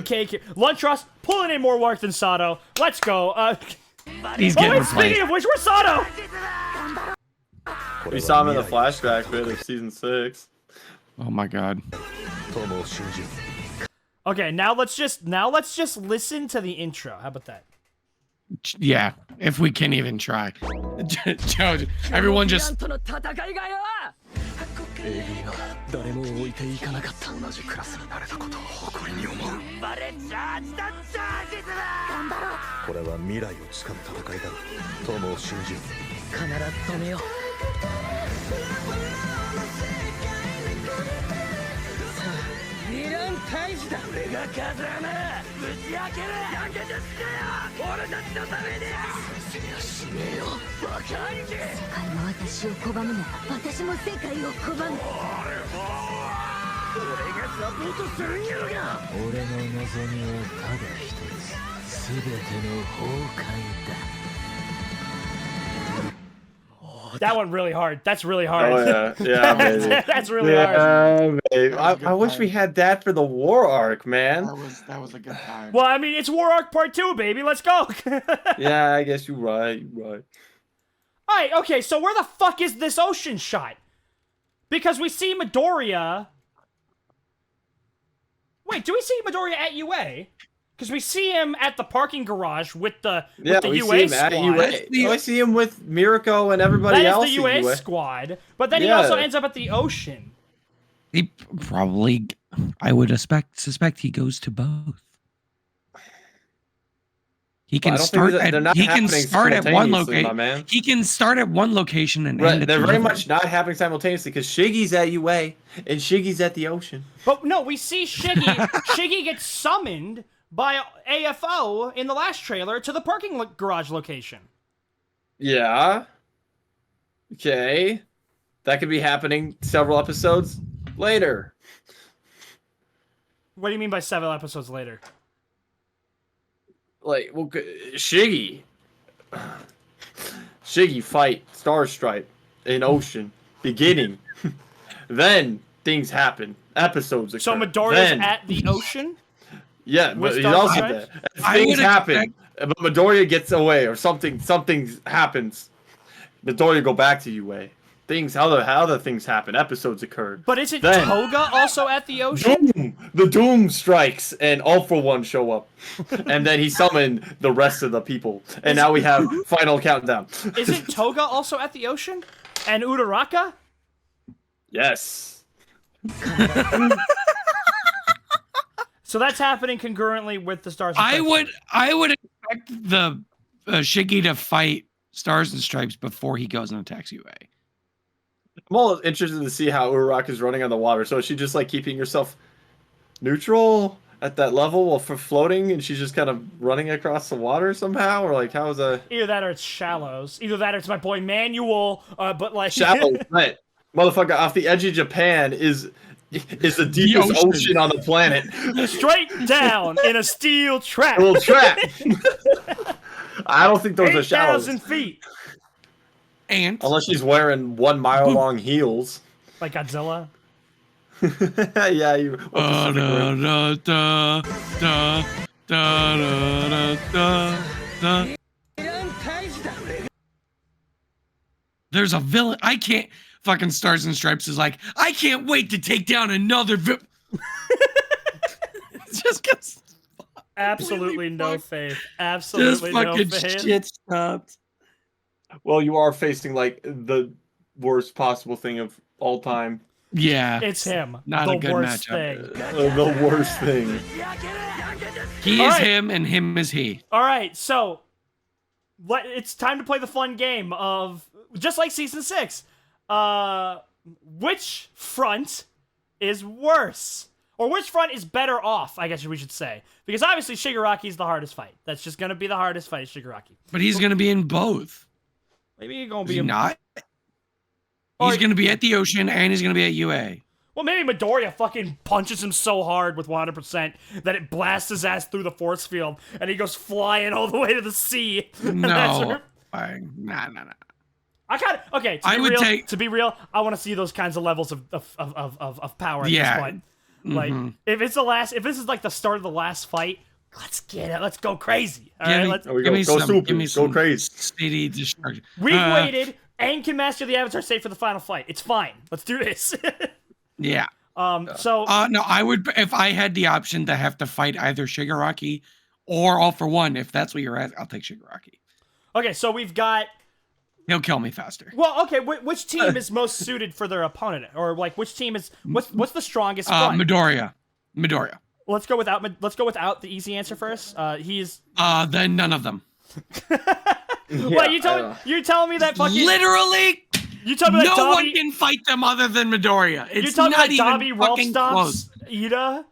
cake. Lunch Rush pulling in more work than Sato. Let's go. He's Oh getting wait, speaking replaced. of which, where's Sato? We saw him in the flashback bit of season 6. Oh my god. Okay, now let's just listen to the intro. How about that? Yeah, if we can even try. Joe, everyone just との戦いがよ A 組は誰も置いていかなかった同じクラスになれたことを誇りに思うバレチャージだチャージだ頑張ろうこれは未来をつかむ戦いだ友を信じる必ず止めようさあヴィラン退治だ俺が風穴ぶち開けるやけてつけよ俺たちのために先生は死ねよバカ兄貴世界が私を拒むなら私も世界を拒む俺がサポートするんやろが俺の望みはただ一つ全ての崩壊だ That one really hard. That's really hard. Oh yeah, yeah, baby. That's really hard. Yeah, babe. That was a good I wish time. we had that for the war arc, man. that was a good time. Well, I mean, it's War Arc Part 2, baby. Let's go. Yeah, I guess you're right. You're right. Alright, okay, so where the fuck is this ocean shot? Because we see Midoriya Wait, do we see Midoriya at UA? Because we see him at the parking garage with the Yeah, with the we UA see him squad. at UA. I see him with Mirko and everybody That else. is the at UA squad. But then he Yeah. also ends up at the ocean. He probably, I would suspect he goes to both. He can I don't start think they're at not he can happening start at one simultaneously, my location. man. He can start at one location and Right, end at they're the very other. much not happening simultaneously because Shiggy's at UA and Shiggy's at the ocean. But no, we see Shiggy. Shiggy gets summoned by AFO in the last trailer to the parking garage location. Yeah. Okay. That could be happening several episodes later. What do you mean by 7 episodes later? Like, well, Shiggy fight Star Stripe in ocean beginning. Then things happen. Episodes occur. So Midoriya's Then- at the ocean? Yeah, with but he's Star also Stripe? there. I Things would happen, but Midoriya gets away or something happens. Midoriya go back to UA. Other things happen. Episodes occurred. But isn't Then- Toga also at the ocean? The Doom strikes, and All for One show up, and then he summoned the rest of the people, and now we have final countdown. Isn't Toga also at the ocean? And Uraraka? Yes. So that's happening concurrently with the Stars. I would expect the Shiggy to fight Stars and Stripes before he goes and attacks UA. I'm all interested to see how Uraraka is running on the water. So is she just like keeping herself neutral at that level while for floating, and she's just kind of running across the water somehow, or like how is that? Either that or it's Shallows. Either that or it's my boy Manual. But like Shallow, right? Motherfucker, off the edge of Japan is the deepest ocean on the planet. straight down in a steel trap. A little trap. I don't think those are shallows. 8,000 feet. And Unless she's wearing 1 mile long heels. Like Godzilla. Yeah, you. da, da, da, da, da, da, da, da. There's a villain. I can't. Fucking Stars and Stripes is like, I can't wait to take down another just gets Absolutely no fucked. faith. just Absolutely no fucking faith. shit stopped. Well, you are facing like the worst possible thing of all time. Yeah, It's him. Not the a good worst matchup. thing. The worst thing. he All is right. him and him is he. All right, so it's time to play the fun game of just like season 6. Which front is worse? Or which front is better off, I guess we should say. Because obviously Shigaraki is the hardest fight. That's just going to be the hardest fight, is Shigaraki. But he's gonna be in both. Maybe you're going to Is be he not? Or- He's gonna be at the ocean and he's gonna be at UA. Well, maybe Midoriya fucking punches him so hard with 100% that it blasts his ass through the force field and he goes flying all the way to the sea. And that's No, where- nah. I kind of okay. I would to be real. I want to see those kinds of levels of power at Yeah. this point. Like if it's if this is like the start of the last fight, let's get it. Let's go crazy. All right, let's. There we Give go. me Go some, stupid. give me Go some crazy. City destruction. We've waited and can master the Avatar state for the final fight. It's fine. Let's do this. Yeah. So No, I would if I had the option to have to fight either Shigaraki or All for One. If that's what you're at, I'll take Shigaraki. okay, so we've got. He'll kill me faster. Well, okay. Which team is most suited for their opponent, or like which team is what's the strongest front? Midoriya. Let's go without. Let's go without the easy answer first. He's. Then none of them. What you're telling me that fucking Literally, you told me that no one Dobby, can fight them other than Midoriya. you're It's telling me not that even Dobby Ralph fucking stops close. Ida.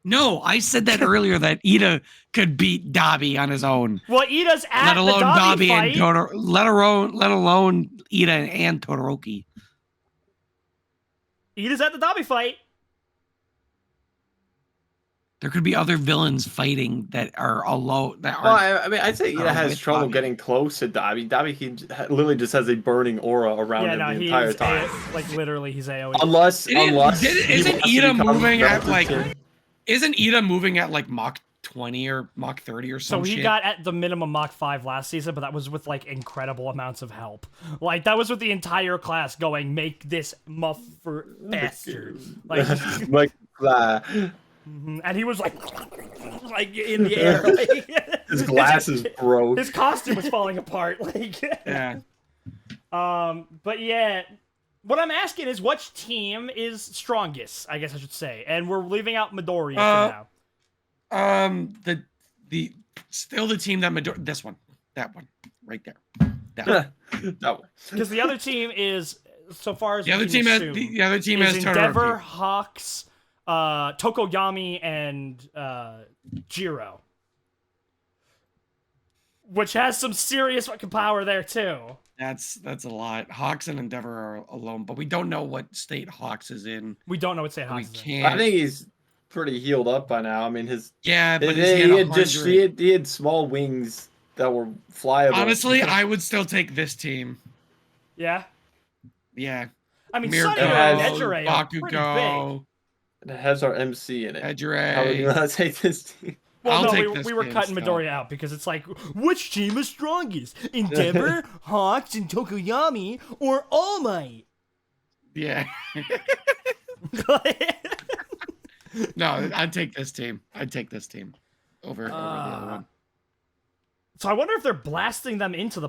No, I said that earlier that Ida could beat Dobby on his own. Well, Ida's at Let alone the Dobby Dobby fight. and Todoroki. Let alone Ida and Todoroki. Ida's at the Dobby fight. There could be other villains fighting that are alone. That Well, are I mean, I'd say Ida has with trouble Dobby. getting close to Dobby. Dobby, he literally just has a burning aura around Yeah, him no, the he's entire time. like literally he's AOE. Unless he Isn't wants Ida to become moving at Delta like? Two. Isn't Ida moving at like Mach 20 or Mach 30 or So some he shit? got at the minimum Mach 5 last season, but that was with like incredible amounts of help. Like that was with the entire class going, make this muff for faster. Like Like Blah. And he was like in the air. Like, His glasses broke. his costume was falling apart. Like, Yeah. but yeah, what I'm asking is which team is strongest, I guess I should say. And we're leaving out Midoriya for now. The still the team that this one, that one, right there. That one. That one. Because the other team is, so far as The other we team can has assume, the other team is has Endeavor, Todoroki. Hawks, Tokoyami, and Jiro. Which has some serious fucking power there too. That's a lot. Hawks and Endeavor are alone, but we don't know what state Hawks is in. We don't know what state We Hawks is in. can't. I think he's pretty healed up by now. I mean, Yeah, but he had small wings that were flyable. honestly, I would still take this team. Yeah? Yeah. I mean, Mirko, Sunny and Ejire are pretty big. Bakugo, It has our MC in it. Ejire. How would you want to take this team? Well, I'll no, take we this were game cutting still. Midoriya out because it's like, which team is strongest? Endeavor, Hawks, and Tokoyami, or All Might? Yeah. No, I'd take this team. I'd take this team over the other one. So I wonder if they're blasting them into the...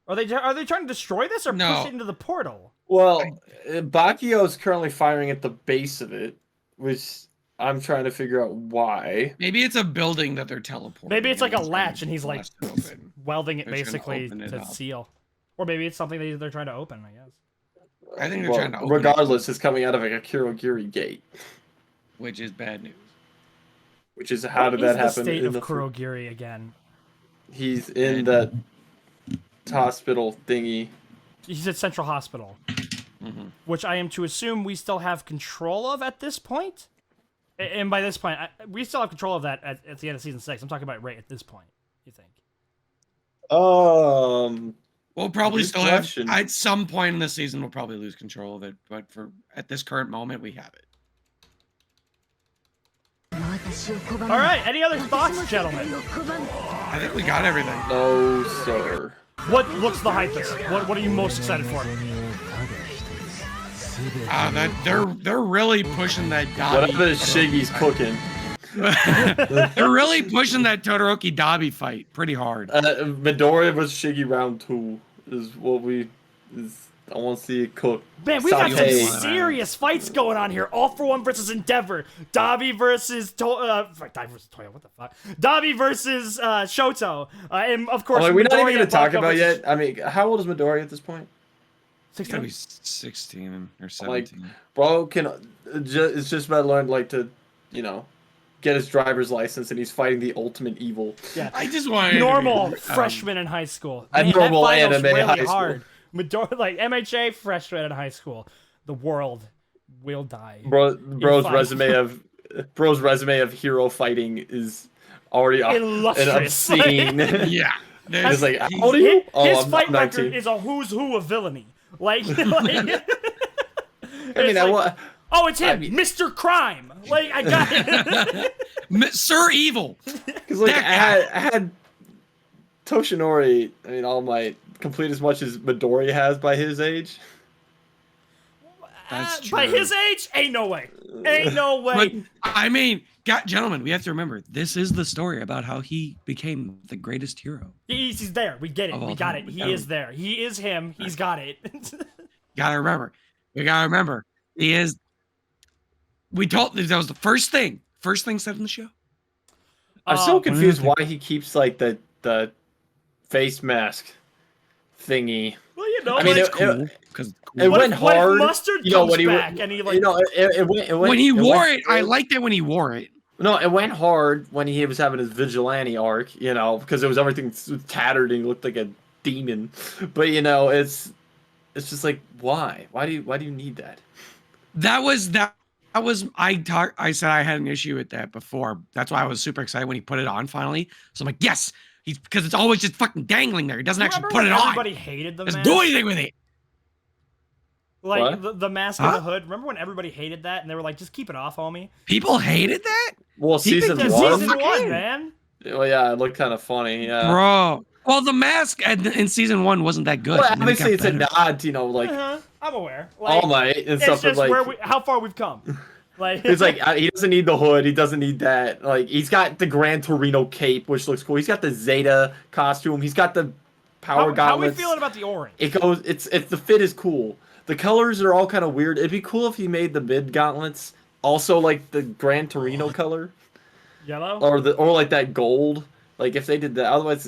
Are they trying to destroy this or No. push it into the portal? Well, Bakio is currently firing at the base of it, which I'm trying to figure out why. Maybe it's a building that they're teleporting. Maybe it's like a trying to latch and he's like blast it open. welding it They're trying to basically open it to up. seal. Or maybe it's something they're trying to open, I guess. I think they're Well, trying to open regardless, it's coming out of like a Kurogiri gate, it, which is bad news. which is how did What that is the happen? state in of the Kurogiri again? He's in that hospital thingy. He's at Central Hospital, which I am to assume we still have control of at this point. And by this point, we still have control of that at the end of season 6. I'm talking about right at this point. You think? We'll probably Good still question. have at some point in the season we'll probably lose control of it, but for at this current moment we have it. All right. Any other thoughts, gentlemen? I think we got everything. No, sir. What looks the hypest? What are you most excited for? That they're really pushing that Dabi. Whatever Shiggy's cooking. They're really pushing that Todoroki Dabi fight pretty hard. Midoriya vs Shiggy round 2 is what I want to see it cook. Man, we got some Saute. serious fights going on here. All for One versus Endeavor. Dabi versus Dabi versus Toyo. What the fuck? Dabi versus Shoto. And of course, We're not even Midoriya going to talk Baka about versus- yet. I mean, how old is Midoriya at this point? It's gotta 16. be 16 or Like, 17. bro, it's just about learn like to, get his driver's license, and he's fighting the ultimate evil. Yeah. I just want Normal freshman in high school. A Man, that normal final's anime really high school. hard. Like MHA freshman in high school. The world will die. Bro's fight. resume of hero fighting is already an Illustrious. obscene. Yeah. It's like, how he's- old are you? His, Oh, his I'm fight 19. record is a who's who of villainy. Like, I mean, it's I like, want. oh, it's him, I mean- Mr. Crime. Like, I got it. Sir Evil. Because like That I had Toshinori. I mean, All Might complete as much as Midori has by his age. That's By true. his age, ain't no way. Ain't no But way. I mean, gentlemen, we have to remember this is the story about how he became the greatest hero. He's there. We get it. Of We all got time. it. He is there. He is him. He's got it. Gotta remember. We gotta remember. He is. We told that was the first thing said in the show. I'm so Um, confused why he keeps like the face mask thingy. Well, you know, I mean, like, It's cool because It what went if, what if hard. Mustard you know, comes when he back and he like, it went when he wore went- it, I liked it when he wore it. No, it went hard when he was having his vigilante arc, because it was everything tattered and he looked like a demon. But it's just like, why? Why do you need that? That was I said I had an issue with that before. That's why I was super excited when he put it on finally. So I'm like, yes, because it's always just fucking dangling there. He doesn't actually remember put when it on. everybody hated the Doesn't mask? do anything with it. Like What? the mask Huh? and the hood. Remember when everybody hated that and they were like, just keep it off, homie? People hated that, Well, He season picked Yeah, What? one. season Fuck one, him. man. Well, yeah, it looked kind of funny. Yeah. bro. Well, the mask in season 1 wasn't that good. Well, and then it got obviously, it's a better. nod to, like I'm aware. All Might and It's stuff. just But, how far we've come. Like it's like he doesn't need the hood. He doesn't need that. Like he's got the Gran Torino cape, which looks cool. He's got the Zeta costume. He's got the power how are we gauntlets. feeling about the orange? It goes. It's the fit is cool. The colors are all kind of weird. It'd be cool if he made the mid gauntlets also like the Gran Torino color, Yellow or like that gold. Like if they did that, otherwise,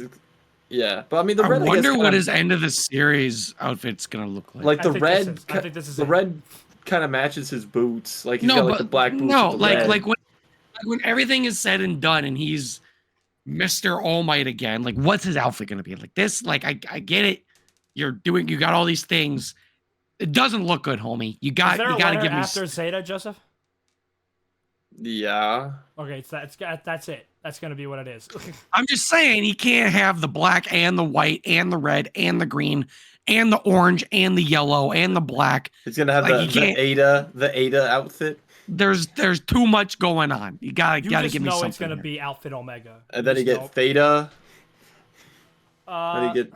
yeah. But I mean, the I red. I wonder guess, what kinda, his end of the series outfit's gonna look like. like the red. I think this is the it. red kind of matches his boots. Like he's no, got like but the black boots. no, with the like red. like when everything is said and done, and he's Mr. All Might again. Like, what's his outfit gonna be? Like this? Like I get it. You got all these things. It doesn't look good, homie. You got to give me. after Zeta, Joseph? Yeah. Okay, so that's it. That's gonna be what it is. I'm just saying he can't have the black and the white and the red and the green and the orange and the yellow and the black. He's gonna have Like, the Ada outfit, There's too much going on. You gotta You give just me know something. it's gonna here. be Outfit Omega. and then you Just get know- Theta. Then you get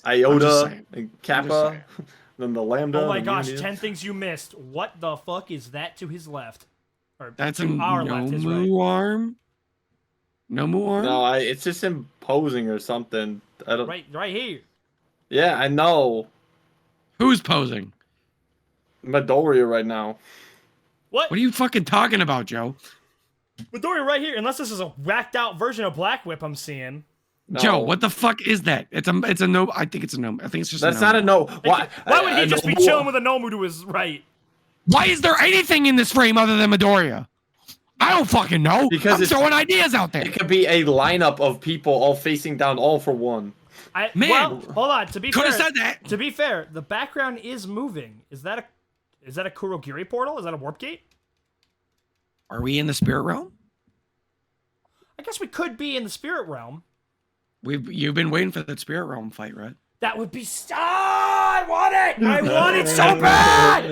Iota saying. and just Kappa. saying. Then the Lambda. Oh my the gosh, Union. 10 things you missed. What the fuck is that to his left? Or That's a to our left, his right. Nomu arm. Nomu arm. No, it's just him posing or something. I don't. Right here. Yeah, I know. Who's posing? Midoriya right now. What? What are you fucking talking about, Joe? Midoriya right here. Unless this is a whacked out version of Black Whip I'm seeing. No. Joe, what the fuck is that? It's a no. I think it's a no. I think it's just. That's a not a no. Why would he just be Nomu- chilling with a Nomu to his right? Why is there anything in this frame other than Midoriya? I don't fucking know. Because I'm it's- throwing ideas out there. It could be a lineup of people all facing down, all for one. Man. Well, hold on. To be Could fair, have said that. To be fair, the background is moving. Is that a Kurogiri portal? Is that a warp gate? Are we in the spirit realm? I guess we could be in the spirit realm. You've been waiting for that spirit realm fight, right? That would be I want it! I want it so bad!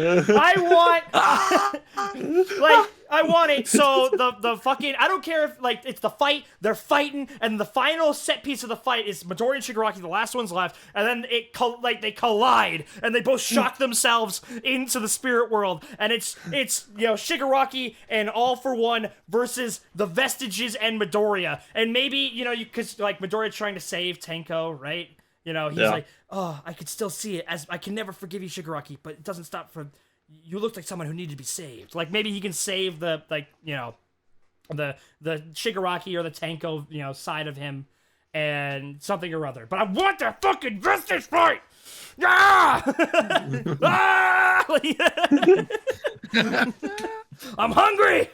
I want it. So the fucking, I don't care if like it's the fight, they're fighting, and the final set piece of the fight is Midori and Shigaraki, the last ones left, and then they collide and they both shock themselves into the spirit world, and it's Shigaraki and All for One versus the Vestiges and Midoriya, and maybe because like Midoriya's trying to save Tenko, right? He's like, oh, I could still see it, as I can never forgive you, Shigaraki, but it doesn't stop from. You looked like someone who needed to be saved. Like maybe he can save the Shigaraki or the Tenko side of him and something or other. But I want that fucking Vestige fight. Ah! Ah! I'm hungry.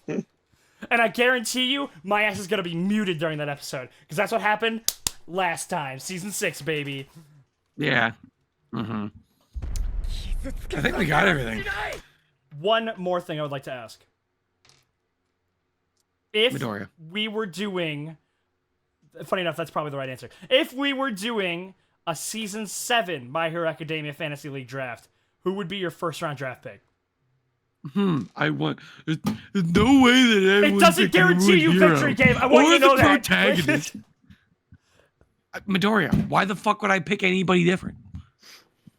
And I guarantee you, my ass is gonna be muted during that episode because that's what happened last time, season 6, baby. Yeah. Mm-hmm. I think we got everything. One more thing I would like to ask. If Midoriya. we were doing... Funny enough, that's probably the right answer. If we were doing a Season 7 My Hero Academia Fantasy League draft, who would be your first-round draft pick? I want... There's no way that It doesn't guarantee you victory, Gabe. I want you to know that. Protagonist. Midoriya. Why the fuck would I pick anybody different?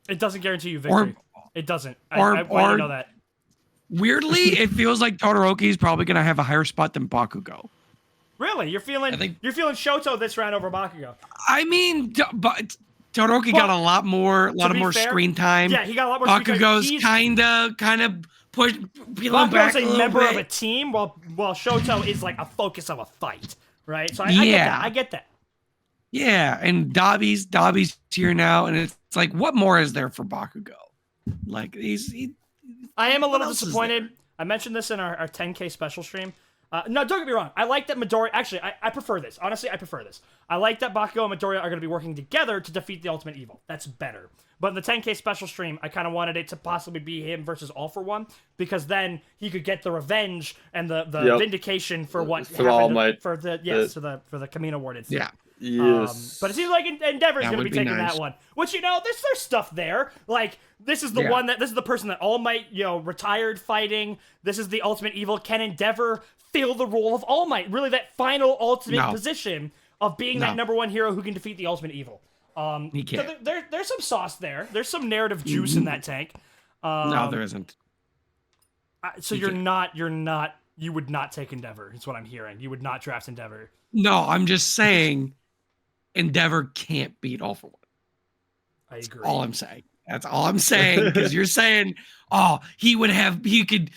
It doesn't guarantee you victory. It doesn't. I want you to know that. Weirdly, it feels like Todoroki's probably gonna have a higher spot than Bakugo. Really? You're feeling Shoto this round over Bakugo? I mean, but Todoroki got a lot more fair, screen time. Yeah, he got a lot more screen time. Bakugo's kind of pushed peeling back Bakugo's a a member bit. of a team, while Shoto is like a focus of a fight, right? So I get that. Yeah, and Dobby's here now, and it's like, what more is there for Bakugo? Like I am a little else is disappointed. I mentioned this in our 10K special stream. No, don't get me wrong. I like that Midoriya... Actually, I prefer this. Honestly, I prefer this. I like that Bakugo and Midoriya are going to be working together to defeat the Ultimate Evil. That's better. But in the 10K special stream, I kind of wanted it to possibly be him versus All for One, because then he could get the revenge and the vindication for what For All Might. for the Camino Ward incident. Yeah. Yes. But it seems like Endeavor's That going to would be be taking nice. that one. Which, there's stuff there. Like, this is the this is the person that All Might, retired fighting. This is the Ultimate Evil. Can Endeavor fill the role of All Might? Really, that final ultimate position of being that No. #1 hero who can defeat the ultimate evil. He so can't. there's some sauce there. There's some narrative juice in that tank. No, there isn't. So he you can't. would not take Endeavor, is what I'm hearing. You would not draft Endeavor. No, I'm just saying Endeavor can't beat All For One. I agree. All I'm saying. That's all I'm saying. Because you're saying, oh, he could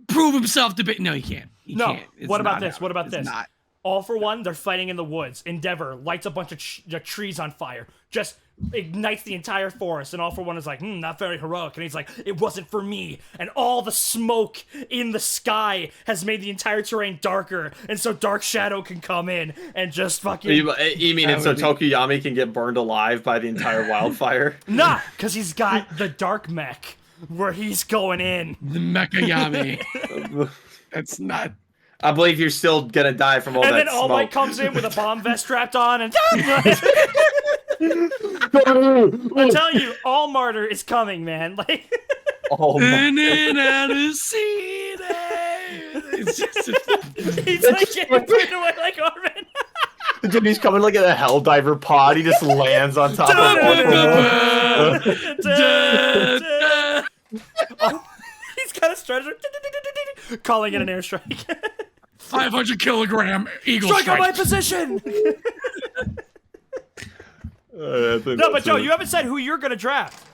prove himself to be. No, he can't. He No. can't. It's What about not this? how- What about it's this? not. All For One, they're fighting in the woods. Endeavor lights a bunch of trees on fire. Just ignites the entire forest. And All For One is like, not very heroic. And he's like, it wasn't for me. And all the smoke in the sky has made the entire terrain darker. And so Dark Shadow can come in and just fucking... You mean and so Tokuyami can get burned alive by the entire wildfire? Nah, because he's got the Dark Mech where he's going in. The Mechayami. That's not. I believe you're still gonna die from all And that then All Might smoke. comes in with a bomb vest strapped on and... I'm telling you, All Martyr is coming, man. Like... Oh my. And then out of sea. It's just. He's like getting burned away like Armin. Dude, he's coming like in a Helldiver pod. He just lands on top of Oh, he's got a stretcher. Calling in an airstrike. 500-kilogram eagle Strike on my strike. position! No, but Joe, you haven't said who you're gonna draft.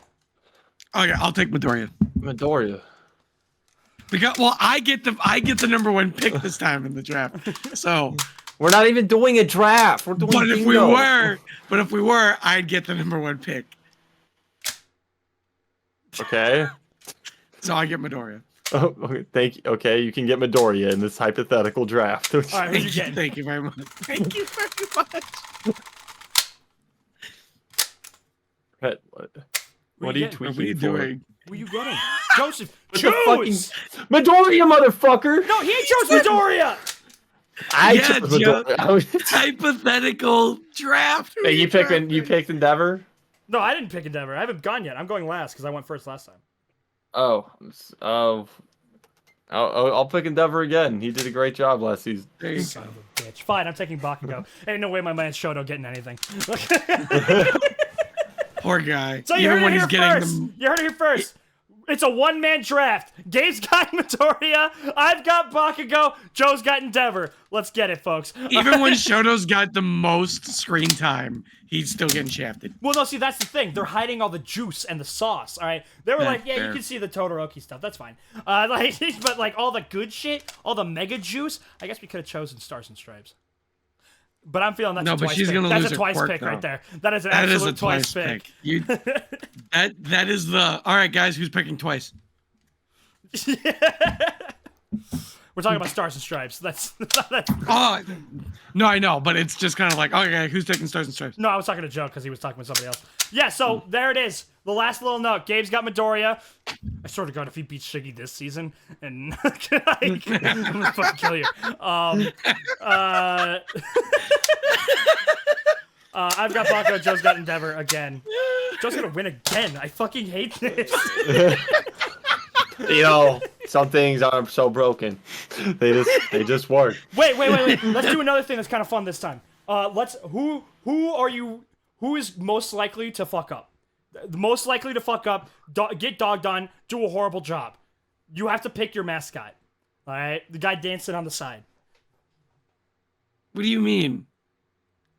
Okay, I'll take Midoriya. Midoriya. Because I get the #1 pick this time in the draft. So, We're not even doing a draft. We're doing but if we bingo. were, I'd get the #1 pick. Okay. So I get Midoriya. Oh, okay. Thank you. Okay, you can get Midoriya in this hypothetical draft. All right, who you getting? Thank you very much. Thank you very much. What are you getting? What are tweaking you for? doing? Who you getting? Joseph, What the fucking choose! Midoriya, motherfucker! No, he chose Midoriya! I Yeah, chose Joe. Midoriya. Hypothetical draft. Hey, you picked Endeavor? No, I didn't pick Endeavor. I haven't gone yet. I'm going last because I went first last time. I'll pick Endeavor again. He did a great job last season. There you Son go. of a bitch. Fine, I'm taking Bakugo. Ain't no way my man Shoto getting anything. Poor guy. So you Even heard when it he's here getting first. them. You heard it here first. It's a one-man draft. Gabe's got Midoriya. I've got Bakugo. Joe's got Endeavor. Let's get it, folks. Even when Shoto's got the most screen time, he's still getting shafted. Well, no, see, that's the thing. They're hiding all the juice and the sauce, all right? They were Yeah, like, yeah, fair. you can see the Todoroki stuff. That's fine. But, like, all the good shit, all the mega juice, I guess we could have chosen Stars and Stripes. But I'm feeling that's No, a but twice she's pick. gonna That's lose a her twice quirk, pick right though. there. That is an That is absolute a twice pick. You, that is the. All right, guys, who's picking twice? We're talking about Stars and Stripes. That's Oh, no, I know, but it's just kind of like, okay, who's taking Stars and Stripes? No, I was talking to Joe because he was talking with somebody else. Yeah, so there it is. The last little note. Gabe's got Midoriya. I swear to God, if he beats Shiggy this season, and I'm gonna fucking kill you. I've got Bakugo. Joe's got Endeavor again. Joe's gonna win again. I fucking hate this. You know, some things are so broken. They just work. Wait. Let's do another thing that's kind of fun this time. Who is most likely to fuck up? The most likely to fuck up, get dogged on, do a horrible job. You have to pick your mascot. All right, the guy dancing on the side. What do you mean?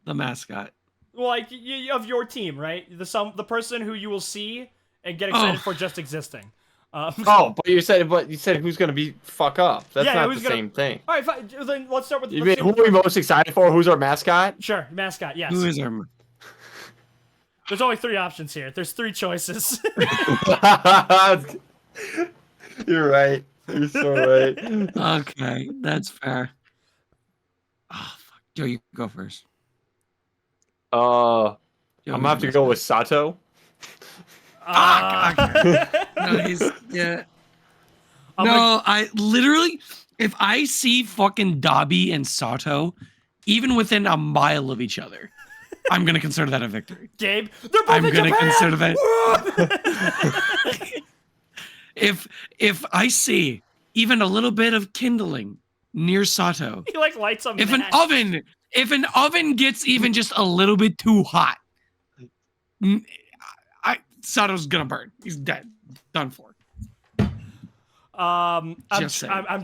The mascot. Well, like of your team, right? The person who you will see and get excited for just existing. Oh, but you said who's gonna be fuck up? That's Yeah, not who's the gonna- same thing. All right, fine. Then let's start with. You mean, who are we most excited for? Who's our mascot? Sure, mascot. Yes. Who is our? There's only 3 options here. There's 3 choices. You're right. You're so right. Okay, that's fair. Oh fuck, Joe, you go first. I'm Joe, gonna have to go with Sato. No, he's yeah. No, I literally, if I see fucking Dobby and Sato, even within a mile of each other, I'm gonna consider that a victory. Gabe, they're both I'm in gonna Japan! consider that. If I see even a little bit of kindling near Sato, He like lights a if an match. oven If an oven gets even just a little bit too hot, Sato's gonna burn. He's dead. Done for. I'm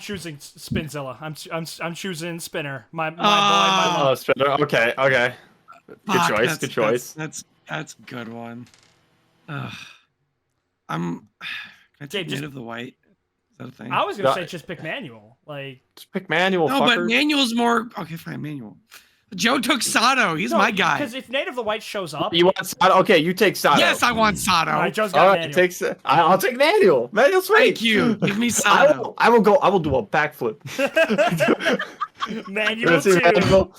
choosing Spinzilla. I'm choosing Spinner. My boy, my Oh, love. Spinner. Okay. Good choice. That's a good one. Can I take Dave, Native the White? Is that a thing? I was gonna say just pick Manual. Like, Just pick Manual. No, but fucker. Manual's more okay. Fine, Manual. Joe took Sato. He's my guy. Because if Native the White shows up, You want Sato? Okay, you take Sato. Yes, I want Sato. all right, Joe's All got right, Manual. I'll take Manual. Manual's sweet. Thank you. Give me Sato. I will do a backflip. Manual Let's see 2. Manual.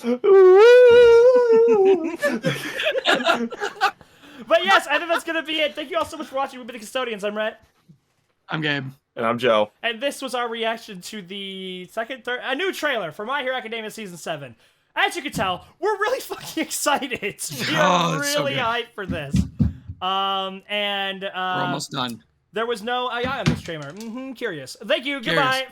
But yes, I think that's gonna be it. Thank you all so much for watching. We've been the Custodians. I'm Rhett. I'm Gabe. And I'm Joe. And this was our reaction to the a new trailer for My Hero Academia Season 7. As you can tell, we're really fucking excited. We are it's so really good. hyped for this. We're almost done. There was no AI on this trailer. Curious. Thank you. Curious. Goodbye.